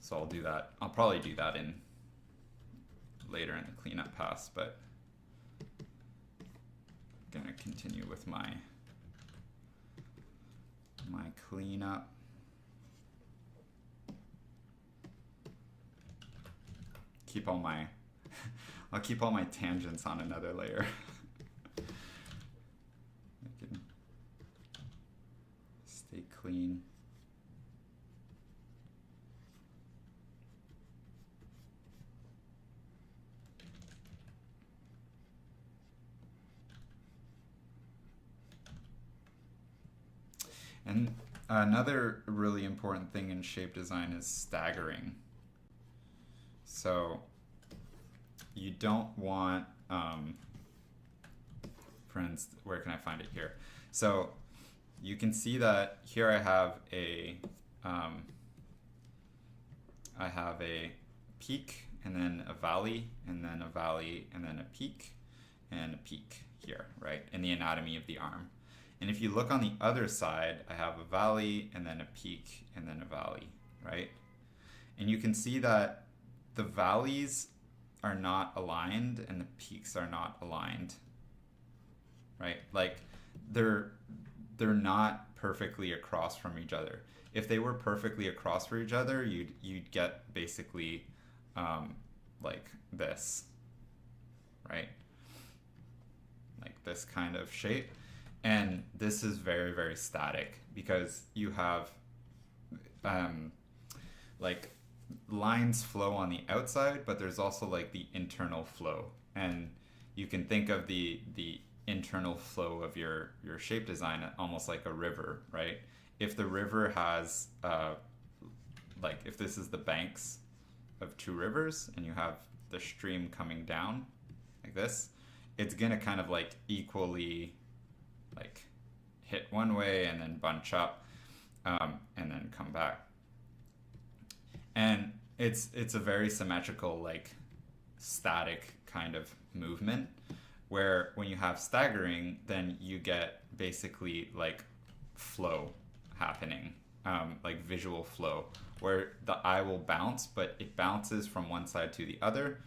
A: So I'll do that. I'll probably do that later in the cleanup pass, but I'm gonna continue with my cleanup. Keep all my I'll keep all my tangents on another layer. I can stay clean. And another really important thing in shape design is staggering. So you don't want, for instance, where can I find it here? So you can see that here I have a peak, and then a valley, and then a valley, and then a peak here, right, in the anatomy of the arm. And if you look on the other side, I have a valley and then a peak and then a valley, right? And you can see that the valleys are not aligned and the peaks are not aligned, right? Like they're not perfectly across from each other. If they were perfectly across from each other, you'd get basically like this, right? Like this kind of shape. And this is very, very static because you have like lines flow on the outside, but there's also like the internal flow. And you can think of the internal flow of your shape design almost like a river, right? If the river has like if this is the banks of two rivers and you have the stream coming down like this, it's gonna kind of like equally like hit one way and then bunch up and then come back. And it's a very symmetrical, like static kind of movement, where when you have staggering, then you get basically like flow happening, like visual flow, where the eye will bounce, but it bounces from one side to the other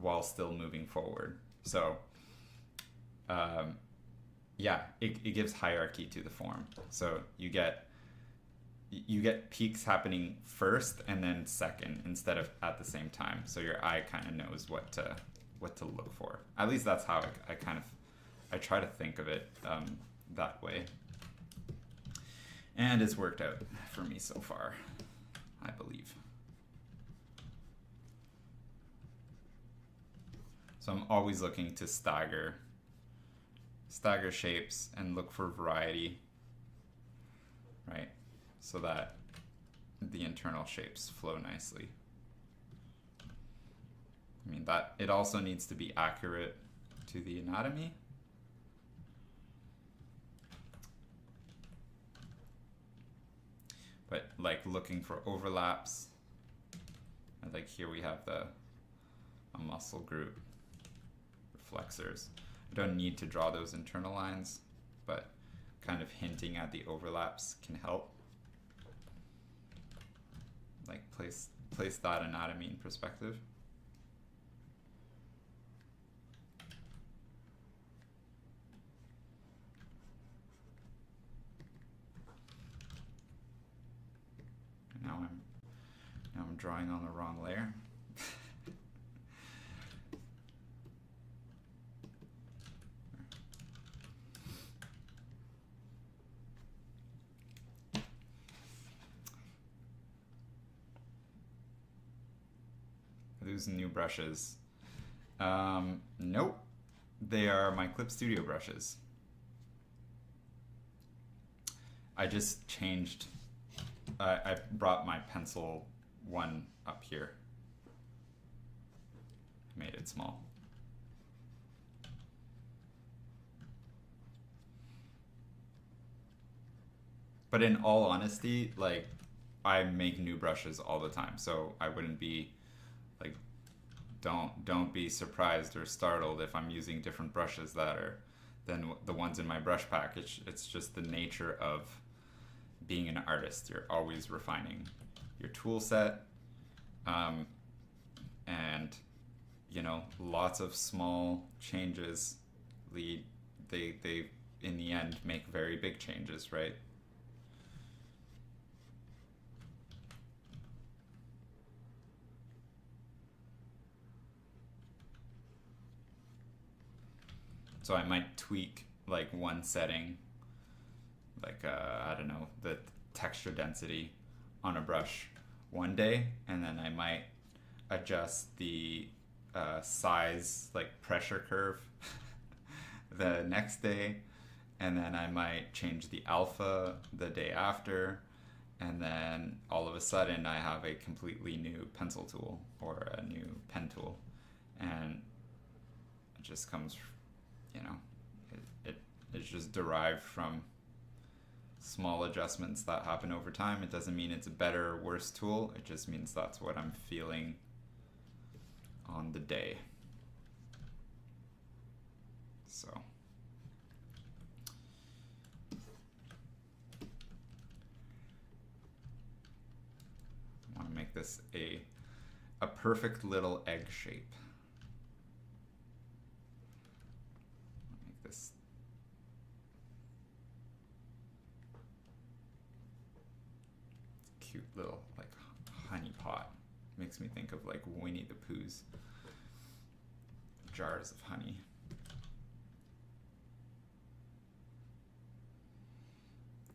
A: while still moving forward. So yeah, it gives hierarchy to the form. So you get peaks happening first and then second instead of at the same time. So your eye kind of knows what to look for. At least that's how I try to think of it that way. And it's worked out for me so far, I believe. So I'm always looking to stagger shapes and look for variety, right? So that the internal shapes flow nicely. I mean, that it also needs to be accurate to the anatomy. But like looking for overlaps, and like here we have a muscle group, flexors. I don't need to draw those internal lines, but kind of hinting at the overlaps can help. Like place that anatomy in perspective. Now I'm drawing on the wrong layer. Are those new brushes? Nope. They are my Clip Studio brushes. I just changed. I brought my pencil one up here. Made it small. But in all honesty, like I make new brushes all the time, so I wouldn't be like, don't be surprised or startled if I'm using different brushes that are than the ones in my brush pack. It's just the nature of being an artist. You're always refining your tool set, and you know, lots of small changes lead they in the end make very big changes, right? So I might tweak like one setting, like I don't know, the texture density on a brush one day, and then I might adjust the size, like pressure curve the next day, and then I might change the alpha the day after, and then all of a sudden I have a completely new pencil tool or a new pen tool, and it just comes, you know, it's just derived from small adjustments that happen over time. It doesn't mean it's a better or worse tool. It just means that's what I'm feeling on the day. So this a perfect little egg shape. Make this cute little like honey pot. Makes me think of like Winnie the Pooh's jars of honey.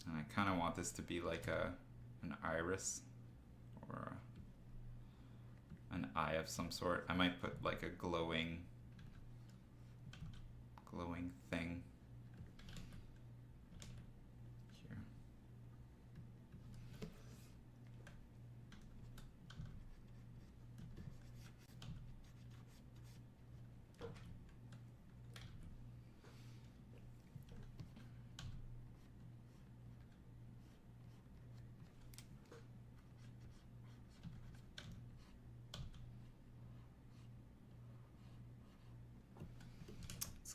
A: And I kind of want this to be like an iris or an eye of some sort. I might put like a glowing thing here.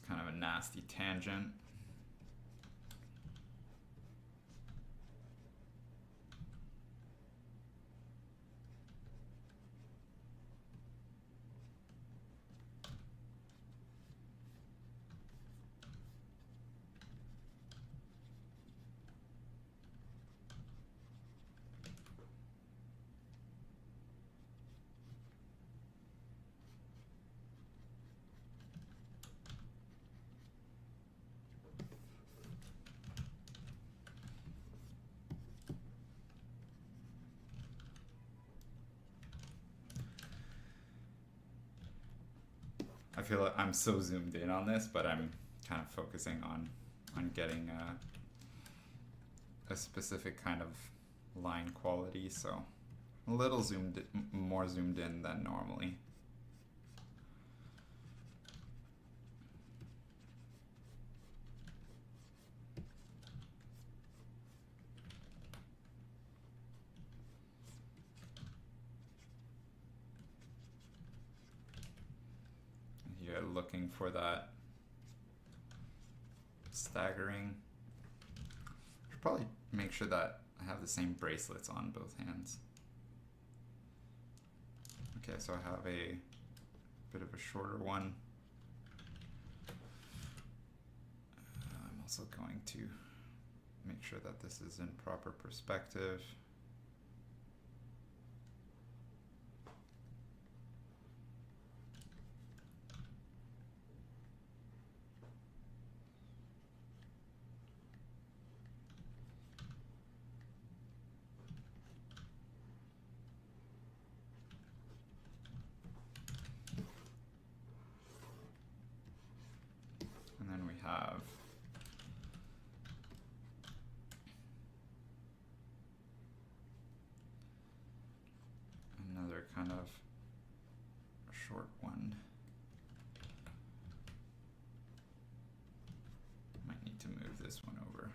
A: Kind of a nasty tangent. I feel like I'm so zoomed in on this, but I'm kind of focusing on getting a specific kind of line quality, so a little more zoomed in than normally. Looking for that staggering. Should probably make sure that I have the same bracelets on both hands. Okay, so I have a bit of a shorter one. I'm also going to make sure that this is in proper perspective. Have another kind of short one. Might need to move this one over.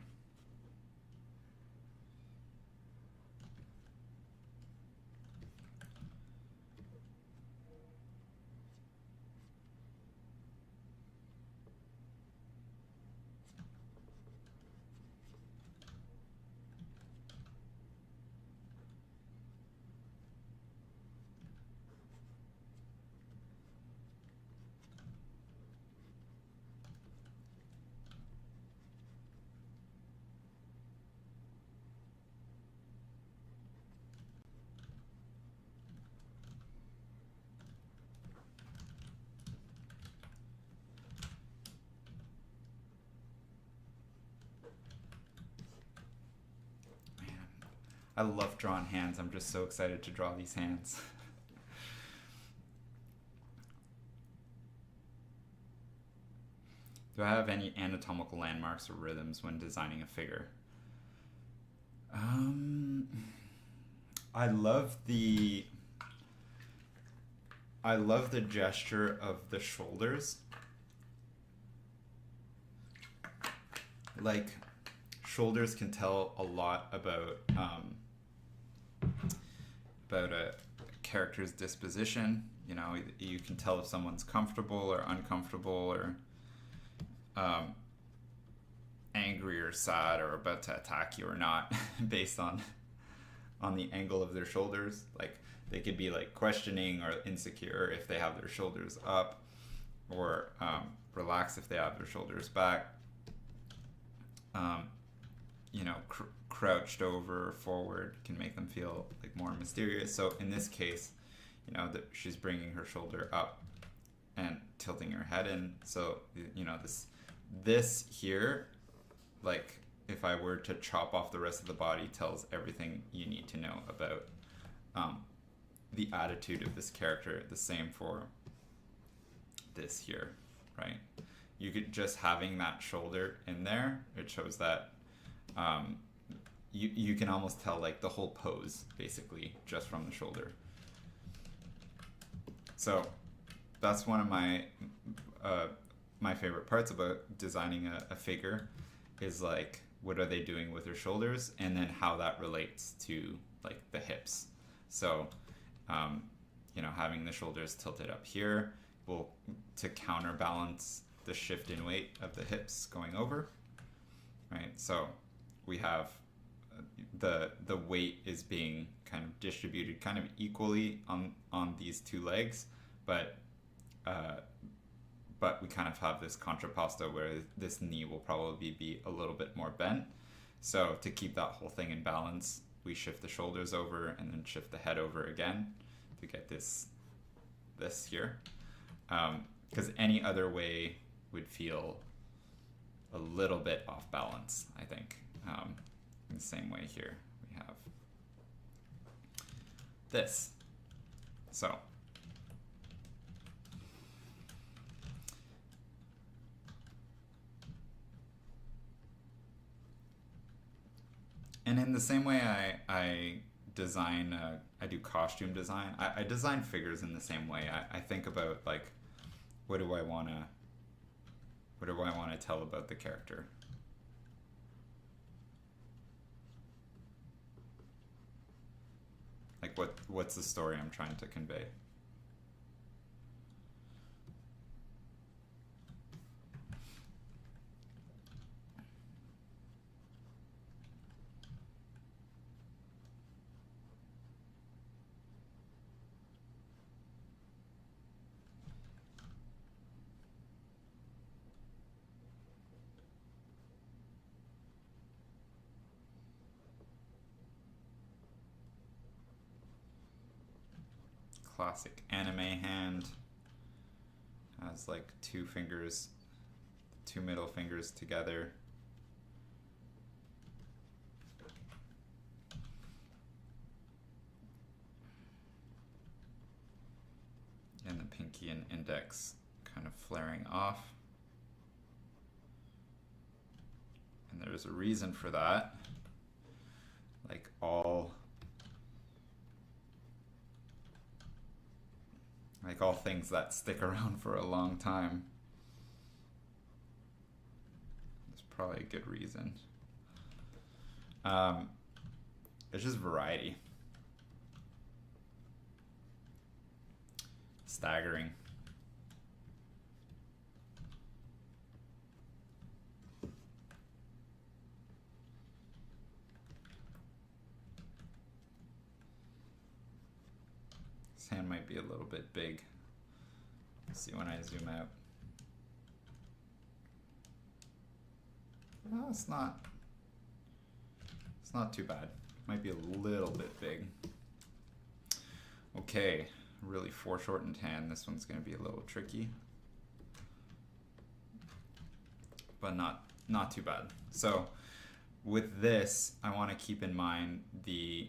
A: I love drawing hands. I'm just so excited to draw these hands. Do I have any anatomical landmarks or rhythms when designing a figure? I love the gesture of the shoulders. Like, shoulders can tell a lot about a character's disposition. You know, you can tell if someone's comfortable or uncomfortable or angry or sad or about to attack you or not based on the angle of their shoulders. Like, they could be like questioning or insecure if they have their shoulders up, or relaxed if they have their shoulders back. You know, crouched over or forward can make them feel like more mysterious. So in this case, you know, that she's bringing her shoulder up and tilting her head in. So, you know, this here, like if I were to chop off the rest of the body, tells everything you need to know about the attitude of this character. The same for this here, right? You could just having that shoulder in there, it shows that you can almost tell like the whole pose basically just from the shoulder. So that's one of my my favorite parts about designing a figure, is like what are they doing with their shoulders, and then how that relates to like the hips. So you know, having the shoulders tilted up here will to counterbalance the shift in weight of the hips going over, right? So we have the weight is being kind of distributed kind of equally on these two legs, but we kind of have this contrapposto where this knee will probably be a little bit more bent. So to keep that whole thing in balance, we shift the shoulders over and then shift the head over again to get this here. Because any other way would feel a little bit off balance, I think. In the same way here, we have this. So and in the same way I design, I do costume design. I design figures in the same way. I think about like, what do I want to tell about the character? Like what's the story I'm trying to convey? Classic anime hand, has like two fingers, two middle fingers together. And the pinky and index kind of flaring off. And there's a reason for that. Like all things that stick around for a long time. There's probably a good reason. It's just variety. Staggering. This hand might be a little bit big. See when I zoom out. No, it's not too bad. Might be a little bit big. Okay, really foreshortened hand. This one's gonna be a little tricky, but not too bad. So with this, I want to keep in mind the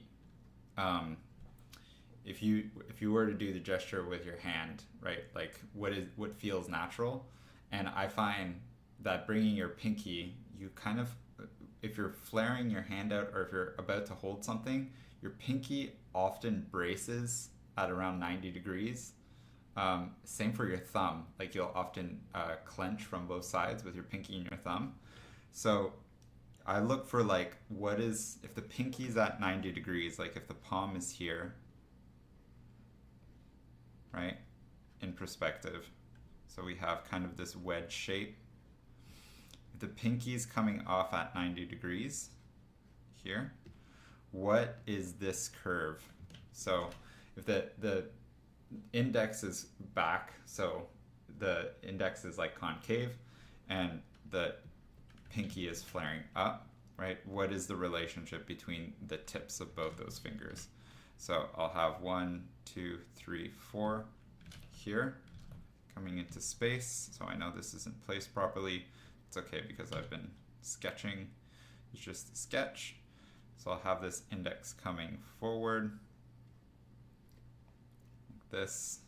A: if you were to do the gesture with your hand, right, like what feels natural. And I find that bringing your pinky, you kind of, if you're flaring your hand out or if you're about to hold something, your pinky often braces at around 90 degrees. Same for your thumb, like you'll often clench from both sides with your pinky and your thumb. So I look for like, if the pinky's at 90 degrees, like if the palm is here, right, in perspective. So we have kind of this wedge shape. If the pinky's coming off at 90 degrees here, what is this curve? So if the index is back, so the index is like concave, and the pinky is flaring up, right? What is the relationship between the tips of both those fingers? So I'll have 1, 2, 3, 4 here coming into space. So I know this isn't placed properly. It's okay because I've been sketching. It's just a sketch. So I'll have this index coming forward like this.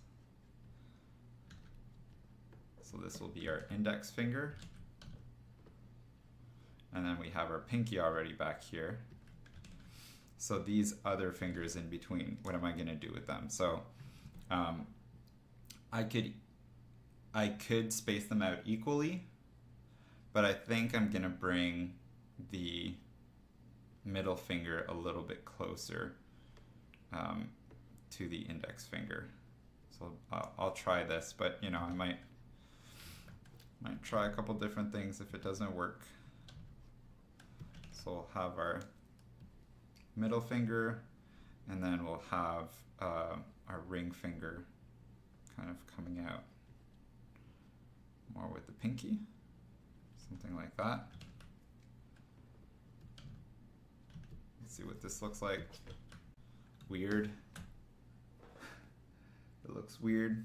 A: So this will be our index finger. And then we have our pinky already back here. So these other fingers in between, what am I going to do with them? So I could space them out equally, but I think I'm going to bring the middle finger a little bit closer to the index finger. So I'll try this, but you know, I might try a couple different things if it doesn't work. So we'll have our middle finger, and then we'll have our ring finger kind of coming out more with the pinky, something like that. Let's see what this looks like. Weird. It looks weird.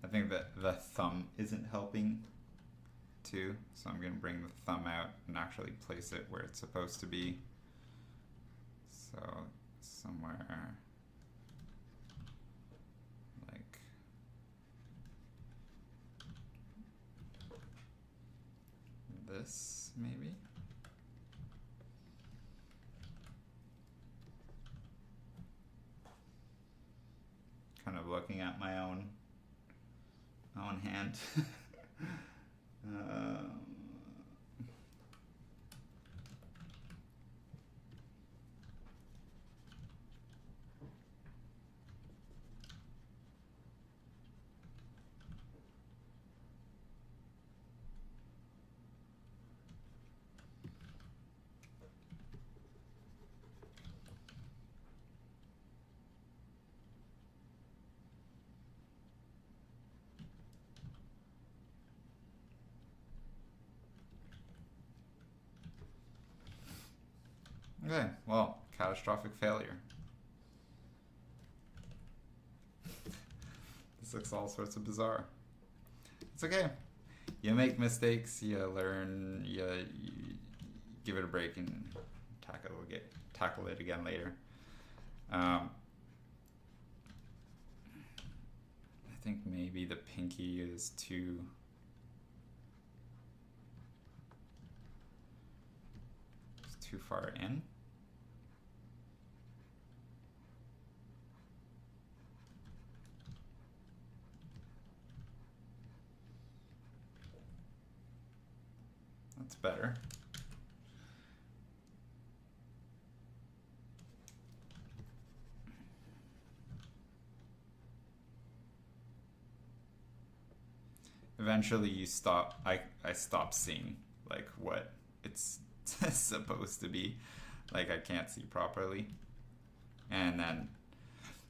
A: I think that the thumb isn't helping too, so I'm going to bring the thumb out and actually place it where it's supposed to be. So somewhere like this, maybe. Kind of looking at my own hand. Okay, well, catastrophic failure. This looks all sorts of bizarre. It's okay. You make mistakes, you learn, you give it a break and tackle it again later. I think maybe the pinky is too far in. That's better. Eventually you stop, I stop seeing like what it's supposed to be. Like I can't see properly. And then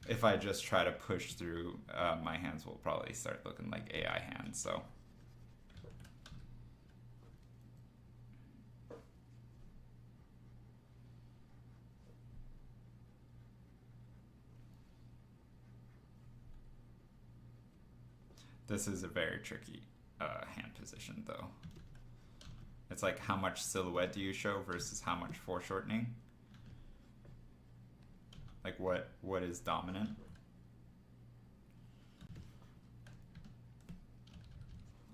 A: if I just try to push through, my hands will probably start looking like AI hands, so. This is a very tricky hand position though. It's like how much silhouette do you show versus how much foreshortening? Like what is dominant?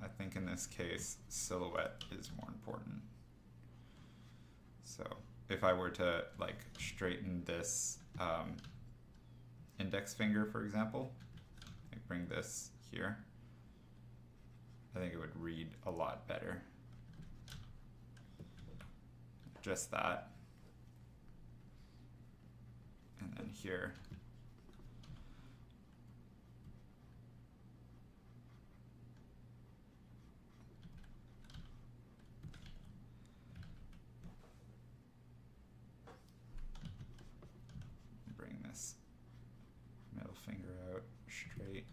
A: I think in this case, silhouette is more important. So if I were to like straighten this index finger, for example, like bring this here, I think it would read a lot better. Just that. And then here. this middle finger out straight.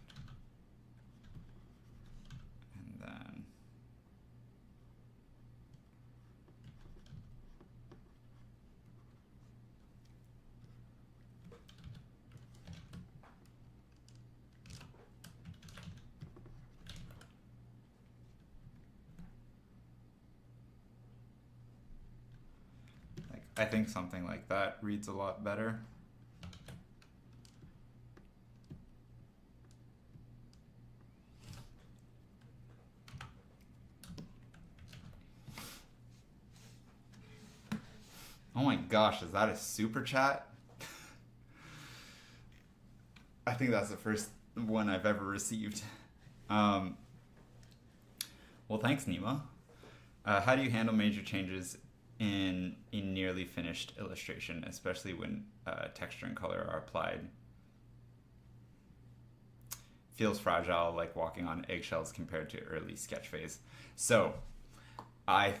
A: And then I think something like that reads a lot better. Oh my gosh, is that a super chat? I think that's the first one I've ever received. Well, thanks, Nima. How do you handle major changes in a nearly finished illustration, especially when texture and color are applied? Feels fragile, like walking on eggshells compared to early sketch phase. So, I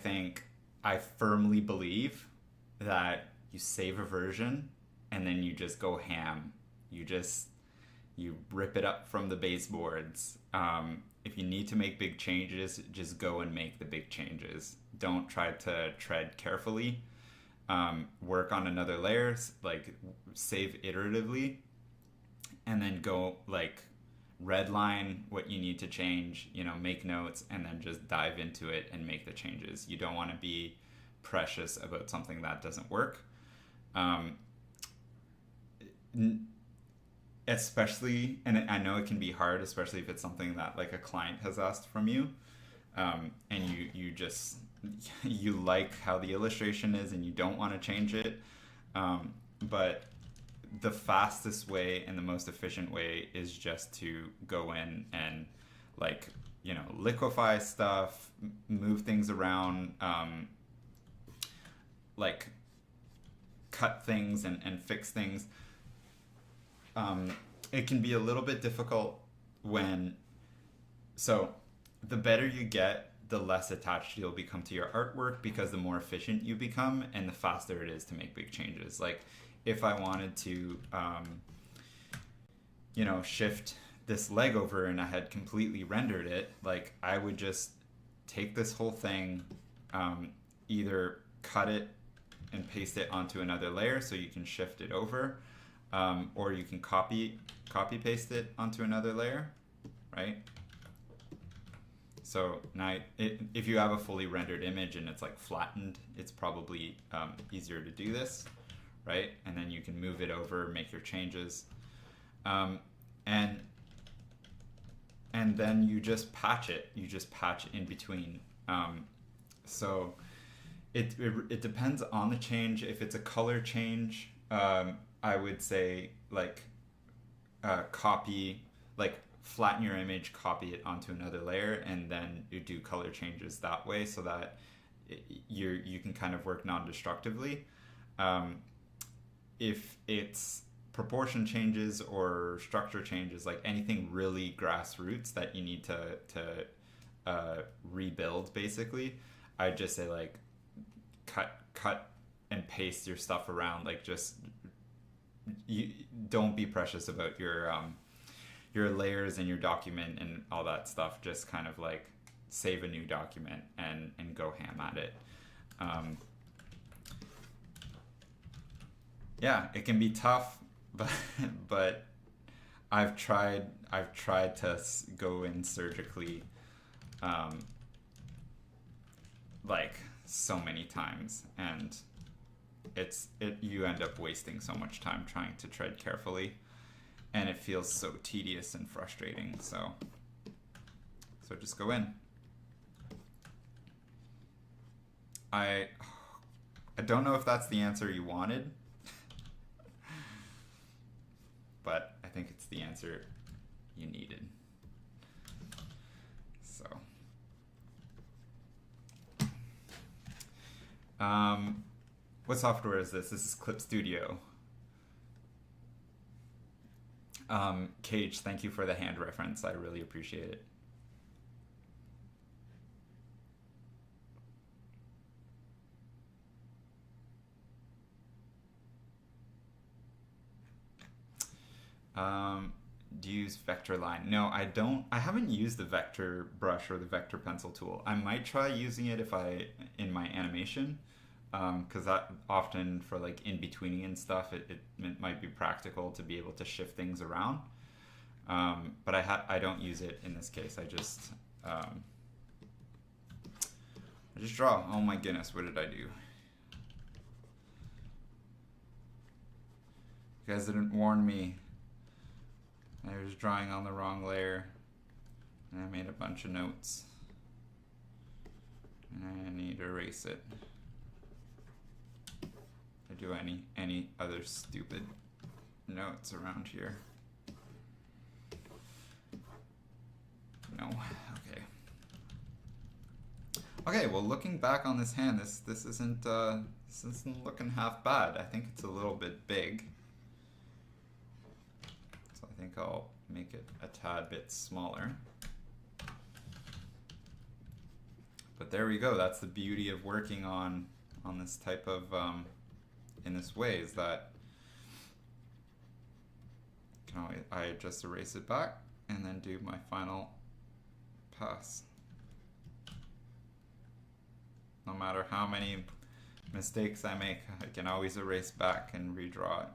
A: firmly believe that you save a version and then you just go ham. You rip it up from the baseboards. If you need to make big changes, just go and make the big changes. Don't try to tread carefully. Work on another layer, like save iteratively, and then go like redline what you need to change, make notes, and then just dive into it and make the changes. You don't want to be precious about something that doesn't work. Especially, and I know it can be hard, especially if it's something that like a client has asked from you, and you like how the illustration is and you don't want to change it, but the fastest way and the most efficient way is just to go in and like liquefy stuff, move things around, like cut things and fix things. It can be a little bit difficult so the better you get, the less attached you'll become to your artwork, because the more efficient you become and the faster it is to make big changes. Like if I wanted to, shift this leg over and I had completely rendered it, like I would just take this whole thing, either cut it and paste it onto another layer so you can shift it over, or you can copy paste it onto another layer, right? So now if you have a fully rendered image and it's like flattened, it's probably easier to do this, right? And then you can move it over, make your changes, and then you just patch it. You just patch in between. So it depends on the change. If it's a color change, I would say like flatten your image, copy it onto another layer, and then you do color changes that way, so that you can kind of work non-destructively. If it's proportion changes or structure changes, like anything really grassroots that you need to rebuild, basically, I'd just say like cut and paste your stuff around. Like you don't be precious about your layers and your document and all that stuff. Just kind of like save a new document and go ham at it. Yeah, it can be tough, but I've tried to go in surgically, like so many times, and you end up wasting so much time trying to tread carefully, and it feels so tedious and frustrating. So just go in. I don't know if that's the answer you wanted, but I think it's the answer you needed. So, what software is this? This is Clip Studio. Cage, thank you for the hand reference. I really appreciate it. Do you use vector line? No, I don't. I haven't used the vector brush or the vector pencil tool. I might try using it in my animation, because that often for like in betweening and stuff, it might be practical to be able to shift things around. But I don't use it in this case. I just draw. Oh my goodness, what did I do? You guys didn't warn me. I was drawing on the wrong layer, and I made a bunch of notes, and I need to erase it. I do any other stupid notes around here? No. Okay. Okay. Well, looking back on this hand, this isn't looking half bad. I think it's a little bit big. I think I'll make it a tad bit smaller. But there we go. That's the beauty of working on this type of in this way, is that I just erase it back and then do my final pass. No matter how many mistakes I make, I can always erase back and redraw it.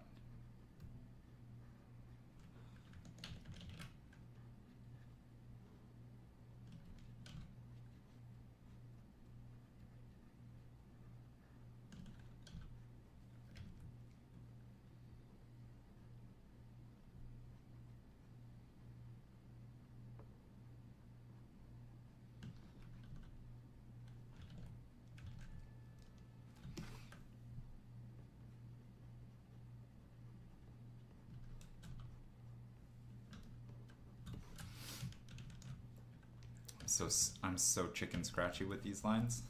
A: I'm so chicken scratchy with these lines.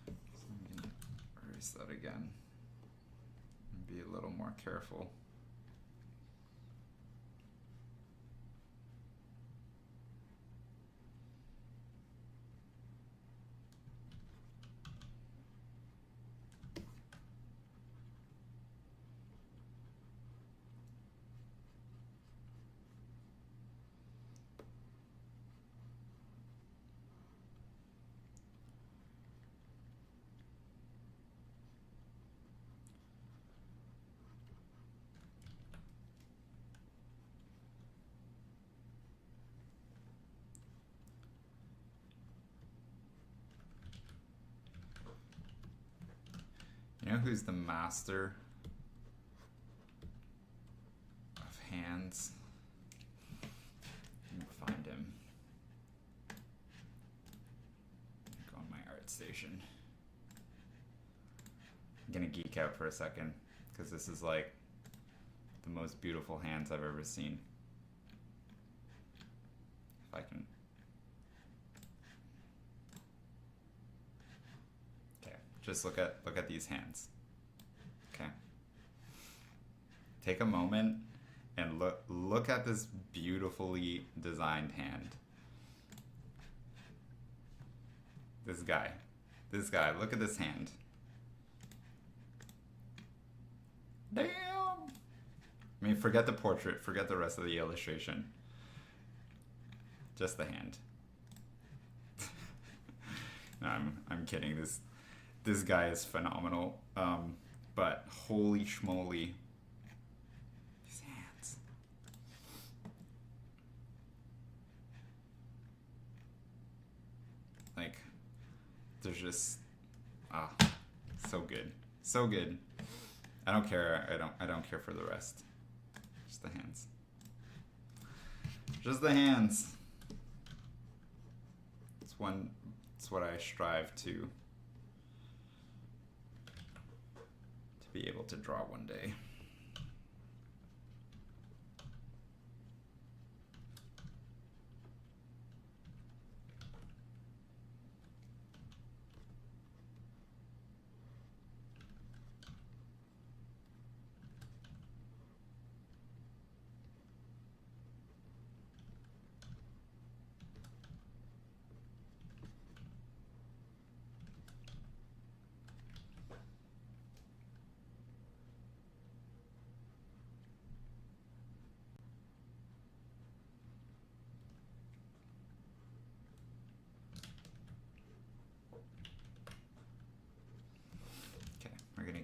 A: So I'm gonna erase that again and be a little more careful. You know who's the master of hands? Let me find him. Go on my art station. I'm gonna geek out for a second, because this is like the most beautiful hands I've ever seen. If I can. Just look at these hands. Okay. Take a moment and look at this beautifully designed hand. This guy, look at this hand. Damn. I mean, forget the portrait, forget the rest of the illustration. Just the hand. No, I'm kidding. This guy is phenomenal, but holy schmoly, these hands. Like, they're just, so good, so good. I don't care. I don't care for the rest. Just the hands. Just the hands. It's what I strive to be able to draw one day.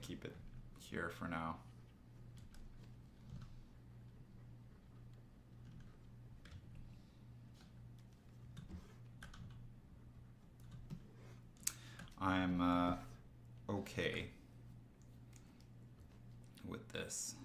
A: keep it here for now. I'm okay with this.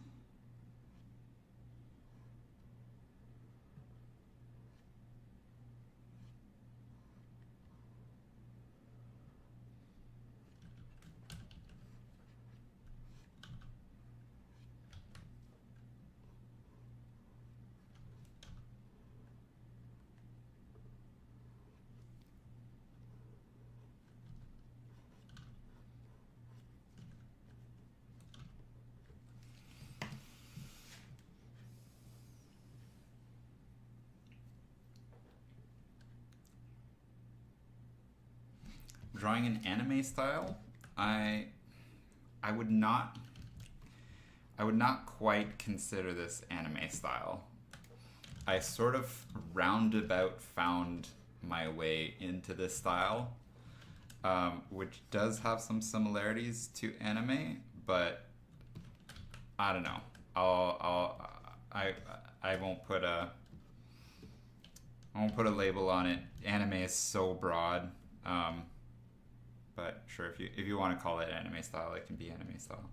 A: Drawing an anime style, I would not quite consider this anime style. I sort of roundabout found my way into this style, which does have some similarities to anime, but I don't know. I won't put a label on it. Anime is so broad. But sure, if you want to call it anime style, it can be anime style.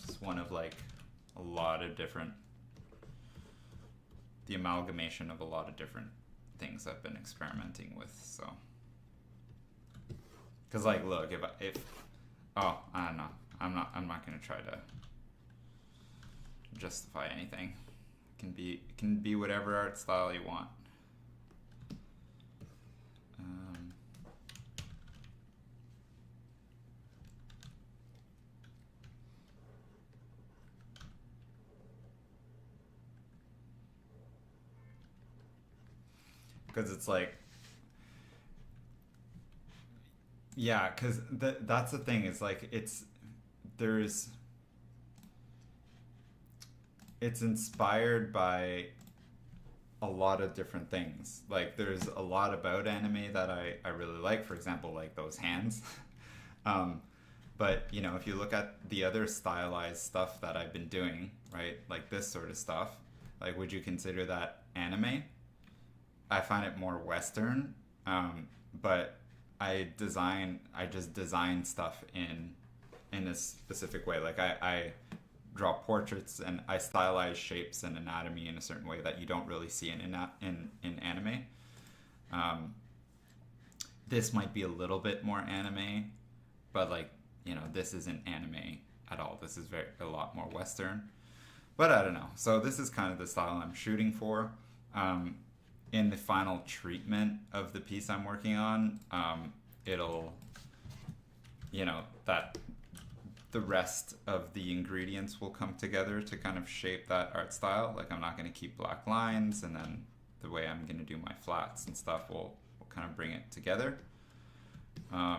A: Just one of like a lot of different, the amalgamation of a lot of different things I've been experimenting with. So, because like, look, if oh, I don't know, I'm not gonna try to justify anything. It can be whatever art style you want. Because it's like, yeah, because that's the thing, is like it's inspired by a lot of different things. Like there's a lot about anime that I really like, for example, like those hands. But you know, if you look at the other stylized stuff that I've been doing, right, like this sort of stuff, like would you consider that anime? I find it more Western, but I just design stuff in a specific way. Like I draw portraits and I stylize shapes and anatomy in a certain way that you don't really see in anime. This might be a little bit more anime, but like, you know, this isn't anime at all. This is a lot more Western. But I don't know. So this is kind of the style I'm shooting for. In the final treatment of the piece I'm working on, it'll, you know, that the rest of the ingredients will come together to kind of shape that art style. Like I'm not going to keep black lines, and then the way I'm going to do my flats and stuff will kind of bring it together. But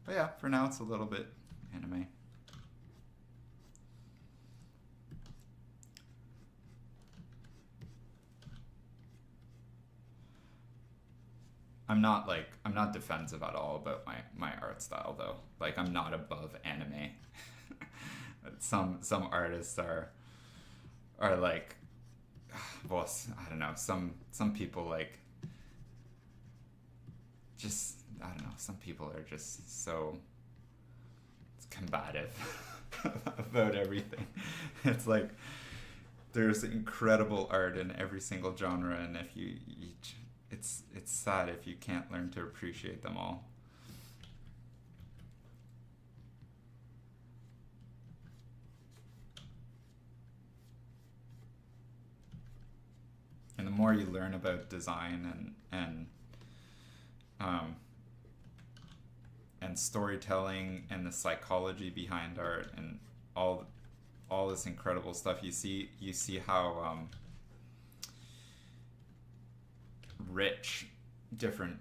A: yeah, for now it's a little bit anime. I'm not defensive at all about my art style though. Like I'm not above anime. Some artists are like, well, I don't know. Some people like just, I don't know. Some people are just so combative about everything. It's like there's incredible art in every single genre, and if you it's sad if you can't learn to appreciate them all. And the more you learn about design and storytelling and the psychology behind art and all this incredible stuff, you see how rich different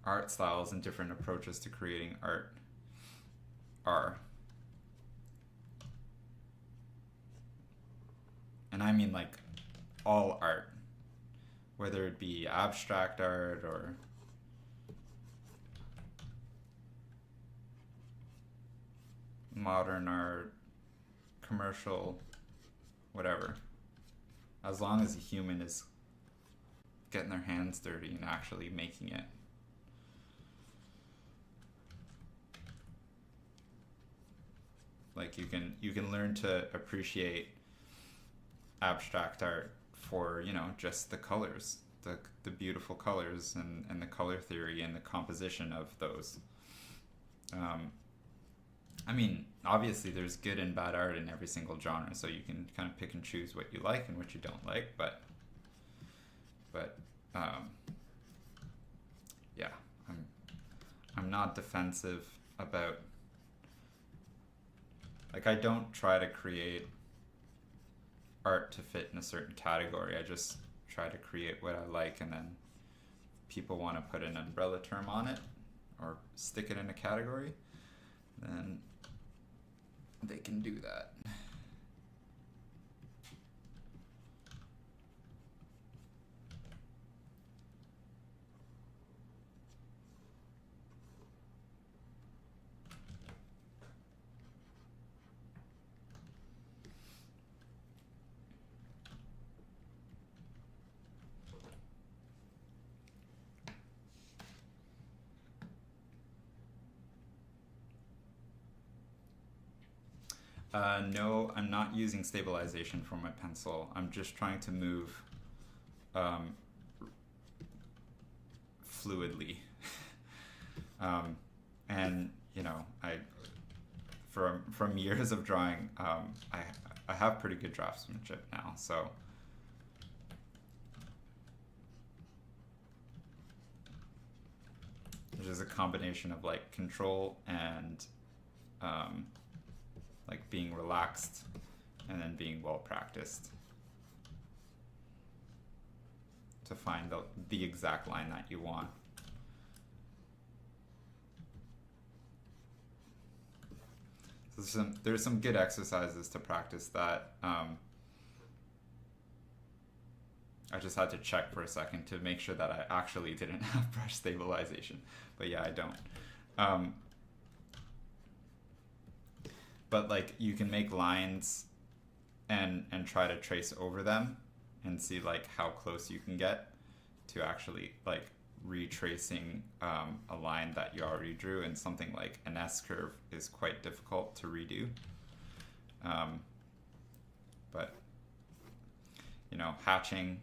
A: art styles and different approaches to creating art are. And I mean like all art, whether it be abstract art or modern art, commercial, whatever. As long as a human is getting their hands dirty and actually making it. Like you can learn to appreciate abstract art for, you know, just the colors, the beautiful colors and the color theory and the composition of those. I mean, obviously there's good and bad art in every single genre, so you can kind of pick and choose what you like and what you don't like, but yeah, I'm not defensive about, like, I don't try to create art to fit in a certain category. I just try to create what I like, and then people want to put an umbrella term on it or stick it in a category, then they can do that. No, I'm not using stabilization for my pencil. I'm just trying to move fluidly. And, you know, from years of drawing, I have pretty good draftsmanship now, so there's just a combination of like control and like being relaxed and then being well practiced to find the exact line that you want. So there's some good exercises to practice that. I just had to check for a second to make sure that I actually didn't have brush stabilization, but yeah, I don't. But like you can make lines and try to trace over them and see like how close you can get to actually like retracing a line that you already drew, and something like an S curve is quite difficult to redo. But you know, hatching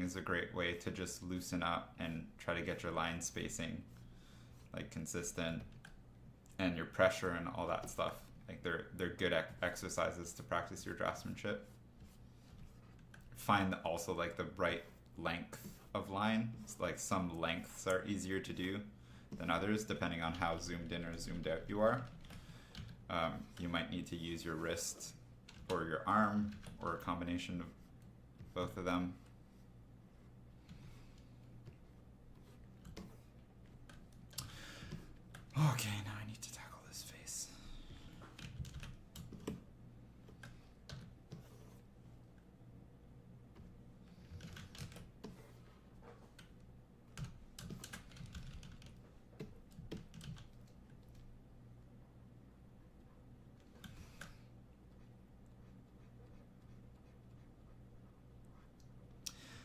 A: is a great way to just loosen up and try to get your line spacing like consistent and your pressure and all that stuff. Like they're good exercises to practice your draftsmanship. Find also like the right length of line. It's like some lengths are easier to do than others depending on how zoomed in or zoomed out you are. You might need to use your wrist or your arm or a combination of both of them. Okay, now I need to tackle this face.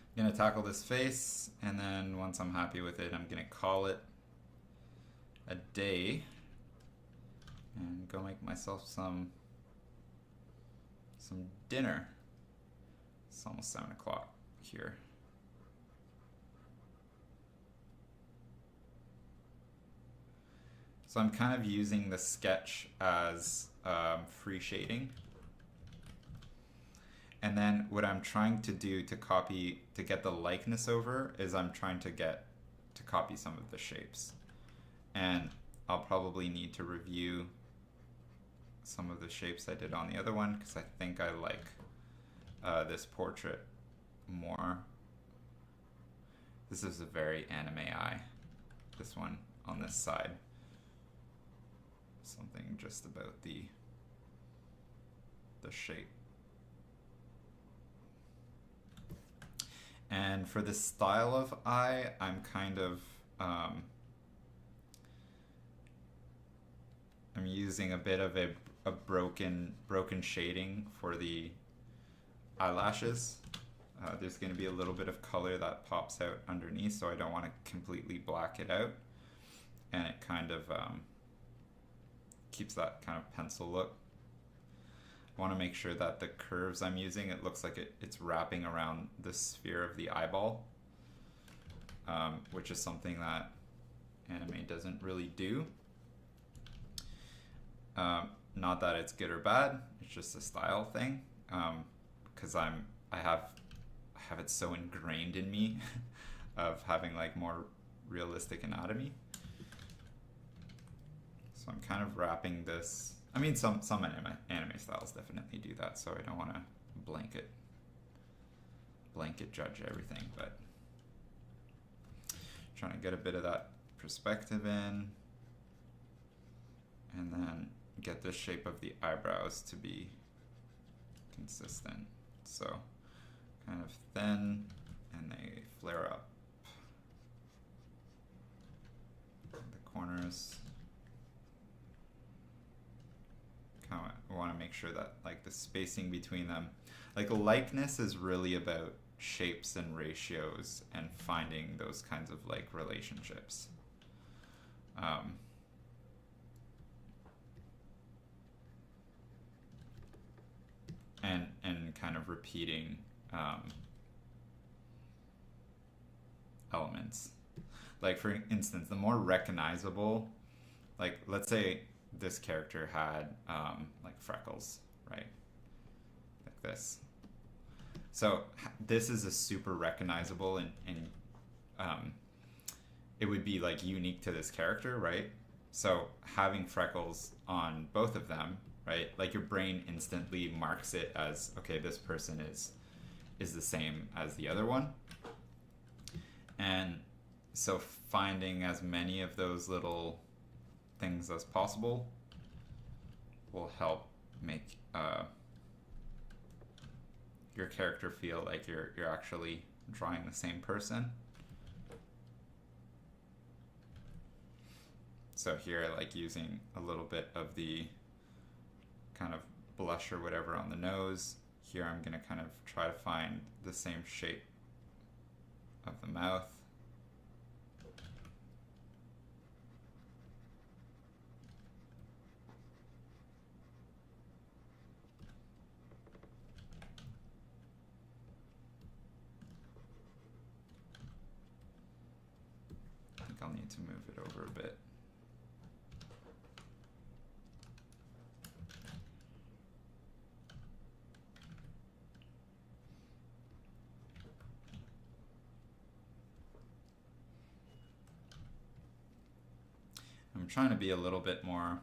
A: I'm gonna tackle this face, and then once I'm happy with it, I'm gonna call it a day and go make myself some dinner. It's almost 7 o'clock here. So I'm kind of using the sketch as free shading. And then what I'm trying to do to get the likeness over is I'm trying to copy some of the shapes. And I'll probably need to review some of the shapes I did on the other one because I think I like this portrait more. This is a very anime eye, this one on this side. Something just about the shape. And for the style of eye, I'm kind of I'm using a bit of a a broken shading for the eyelashes. There's going to be a little bit of color that pops out underneath, so I don't want to completely black it out, and it kind of keeps that kind of pencil look. I want to make sure that the curves I'm using, it looks like it's wrapping around the sphere of the eyeball, which is something that anime doesn't really do. Not that it's good or bad, it's just a style thing, because I have it so ingrained in me of having like more realistic anatomy. So I'm kind of wrapping this. I mean, some anime styles definitely do that, so I don't want to blanket judge everything, but trying to get a bit of that perspective in, and then get the shape of the eyebrows to be consistent. So kind of thin, and they flare up the corners. Kind of want to make sure that like the spacing between them, like likeness is really about shapes and ratios and finding those kinds of like relationships. And kind of repeating elements. Like for instance, the more recognizable, like let's say this character had like freckles, right? Like this. So this is a super recognizable, and it would be like unique to this character, right? So having freckles on both of them, right? Like your brain instantly marks it as, okay, this person is the same as the other one. And so finding as many of those little things as possible will help make your character feel like you're actually drawing the same person. So here I like using a little bit of the kind of blush or whatever on the nose. Here I'm going to kind of try to find the same shape of the mouth. I think I'll need to move it over a bit. I'm trying to be a little bit more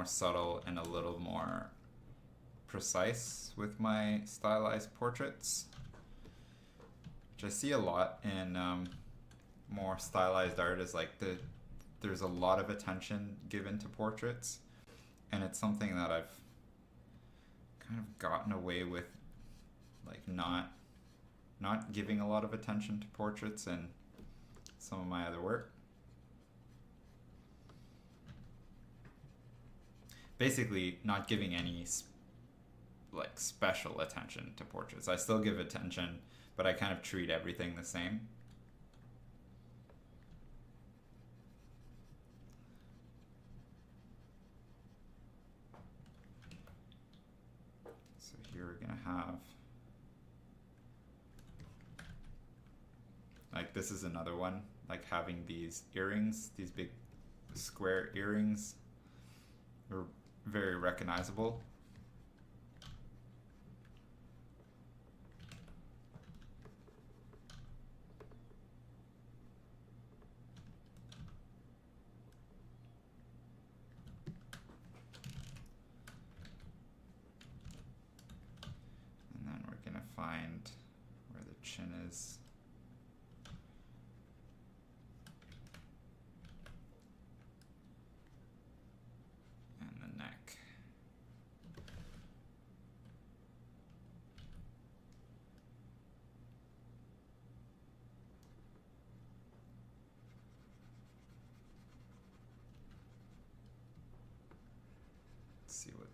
A: subtle and a little more precise with my stylized portraits, which I see a lot in more stylized art. Is like there's a lot of attention given to portraits, and it's something that I've kind of gotten away with, like not giving a lot of attention to portraits in some of my other work. Basically not giving any like special attention to portraits. I still give attention, but I kind of treat everything the same. So here we're gonna have, like this is another one, like having these earrings, these big square earrings are very recognizable. And then we're gonna find where the chin is.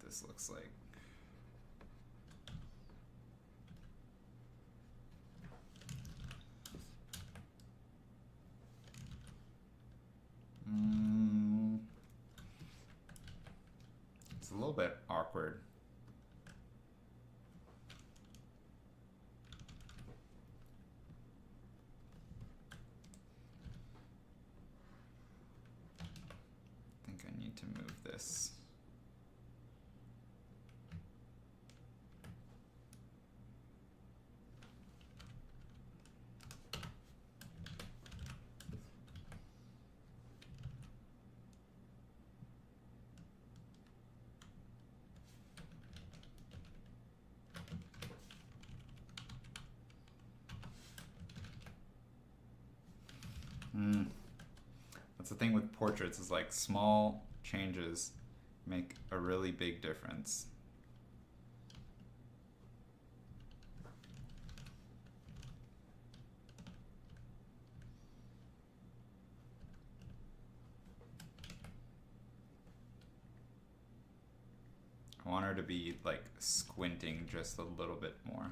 A: this looks like. It's a little bit awkward. I think I need to move this. That's the thing with portraits, is like small changes make a really big difference. I want her to be like squinting just a little bit more.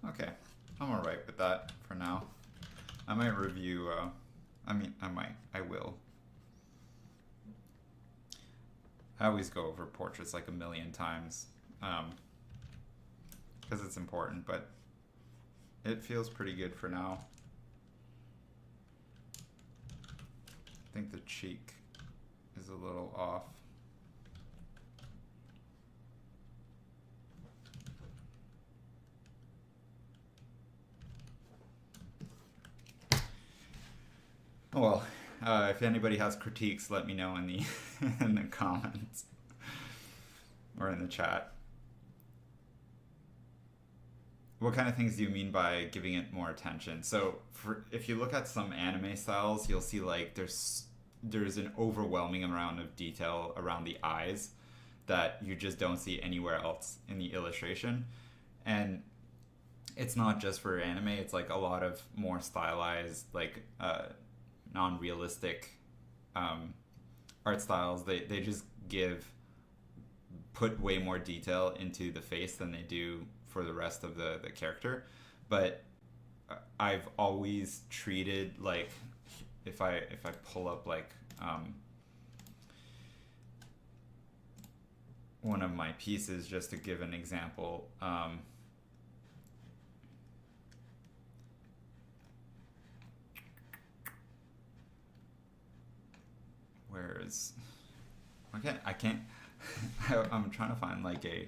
A: Okay, I'm alright with that for now. I might review, I will. I always go over portraits like a million times, because it's important, but it feels pretty good for now. I think the cheek is a little off. Well, if anybody has critiques, let me know in the in the comments or in the chat. What kind of things do you mean by giving it more attention? So, if you look at some anime styles, you'll see like there's an overwhelming amount of detail around the eyes that you just don't see anywhere else in the illustration, and it's not just for anime. It's like a lot of more stylized, like non-realistic art styles. They just put way more detail into the face than they do for the rest of the character. But I've always treated, like, if I pull up like one of my pieces just to give an example, whereas I can't I'm trying to find like a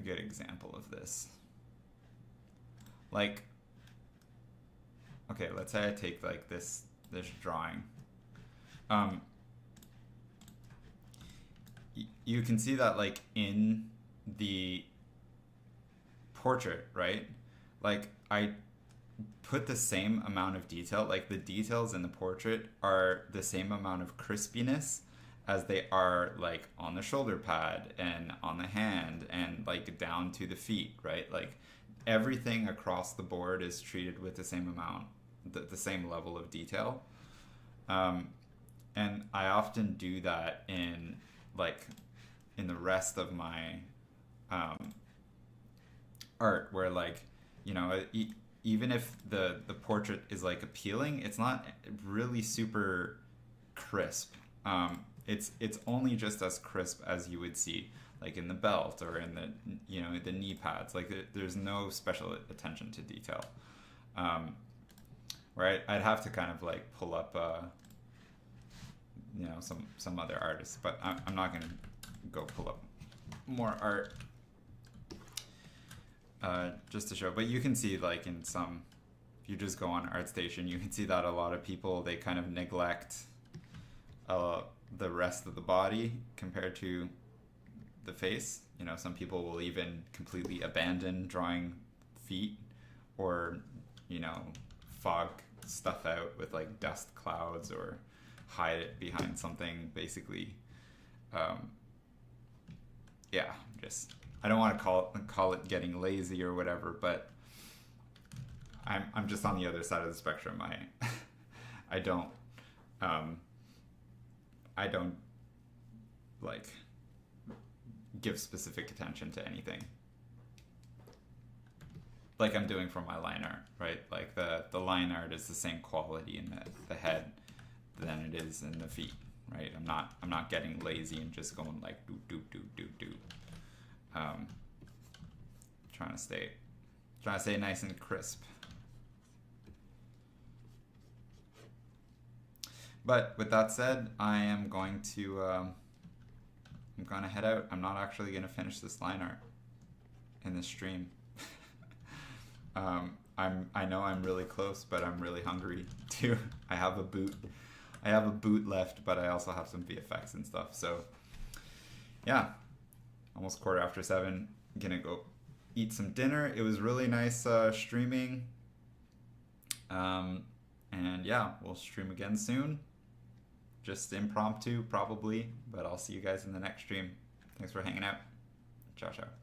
A: good example of this. Like, okay, let's say I take like this drawing. You can see that like in the portrait, right? Like I put the same amount of detail, like the details in the portrait are the same amount of crispiness as they are like on the shoulder pad and on the hand and like down to the feet, right? Like everything across the board is treated with the same amount, the same level of detail. And I often do that in the rest of my art, where like, you know, even if the portrait is like appealing, it's not really super crisp. It's only just as crisp as you would see like in the belt or in the, you know, the knee pads. Like there's no special attention to detail. Right? I'd have to kind of like pull up, you know, some other artists, but I'm not gonna go pull up more art just to show. But you can see, like, in some, if you just go on ArtStation, you can see that a lot of people, they kind of neglect the rest of the body compared to the face. You know, some people will even completely abandon drawing feet, or, you know, fog stuff out with like dust clouds, or hide it behind something, basically. Yeah, just, I don't want to call it getting lazy or whatever, but I'm just on the other side of the spectrum. I don't like give specific attention to anything like I'm doing for my line art, right? Like the line art is the same quality in the head than it is in the feet, right? I'm not getting lazy and just going like do do do do do. Trying to stay nice and crisp. But with that said, I am going to I'm gonna head out. I'm not actually gonna finish this line art in this stream. I know I'm really close, but I'm really hungry too. I have a boot left, but I also have some VFX and stuff. So yeah, almost 7:15. I'm gonna go eat some dinner. It was really nice streaming. And yeah, we'll stream again soon. Just impromptu, probably, but I'll see you guys in the next stream. Thanks for hanging out. Ciao, ciao.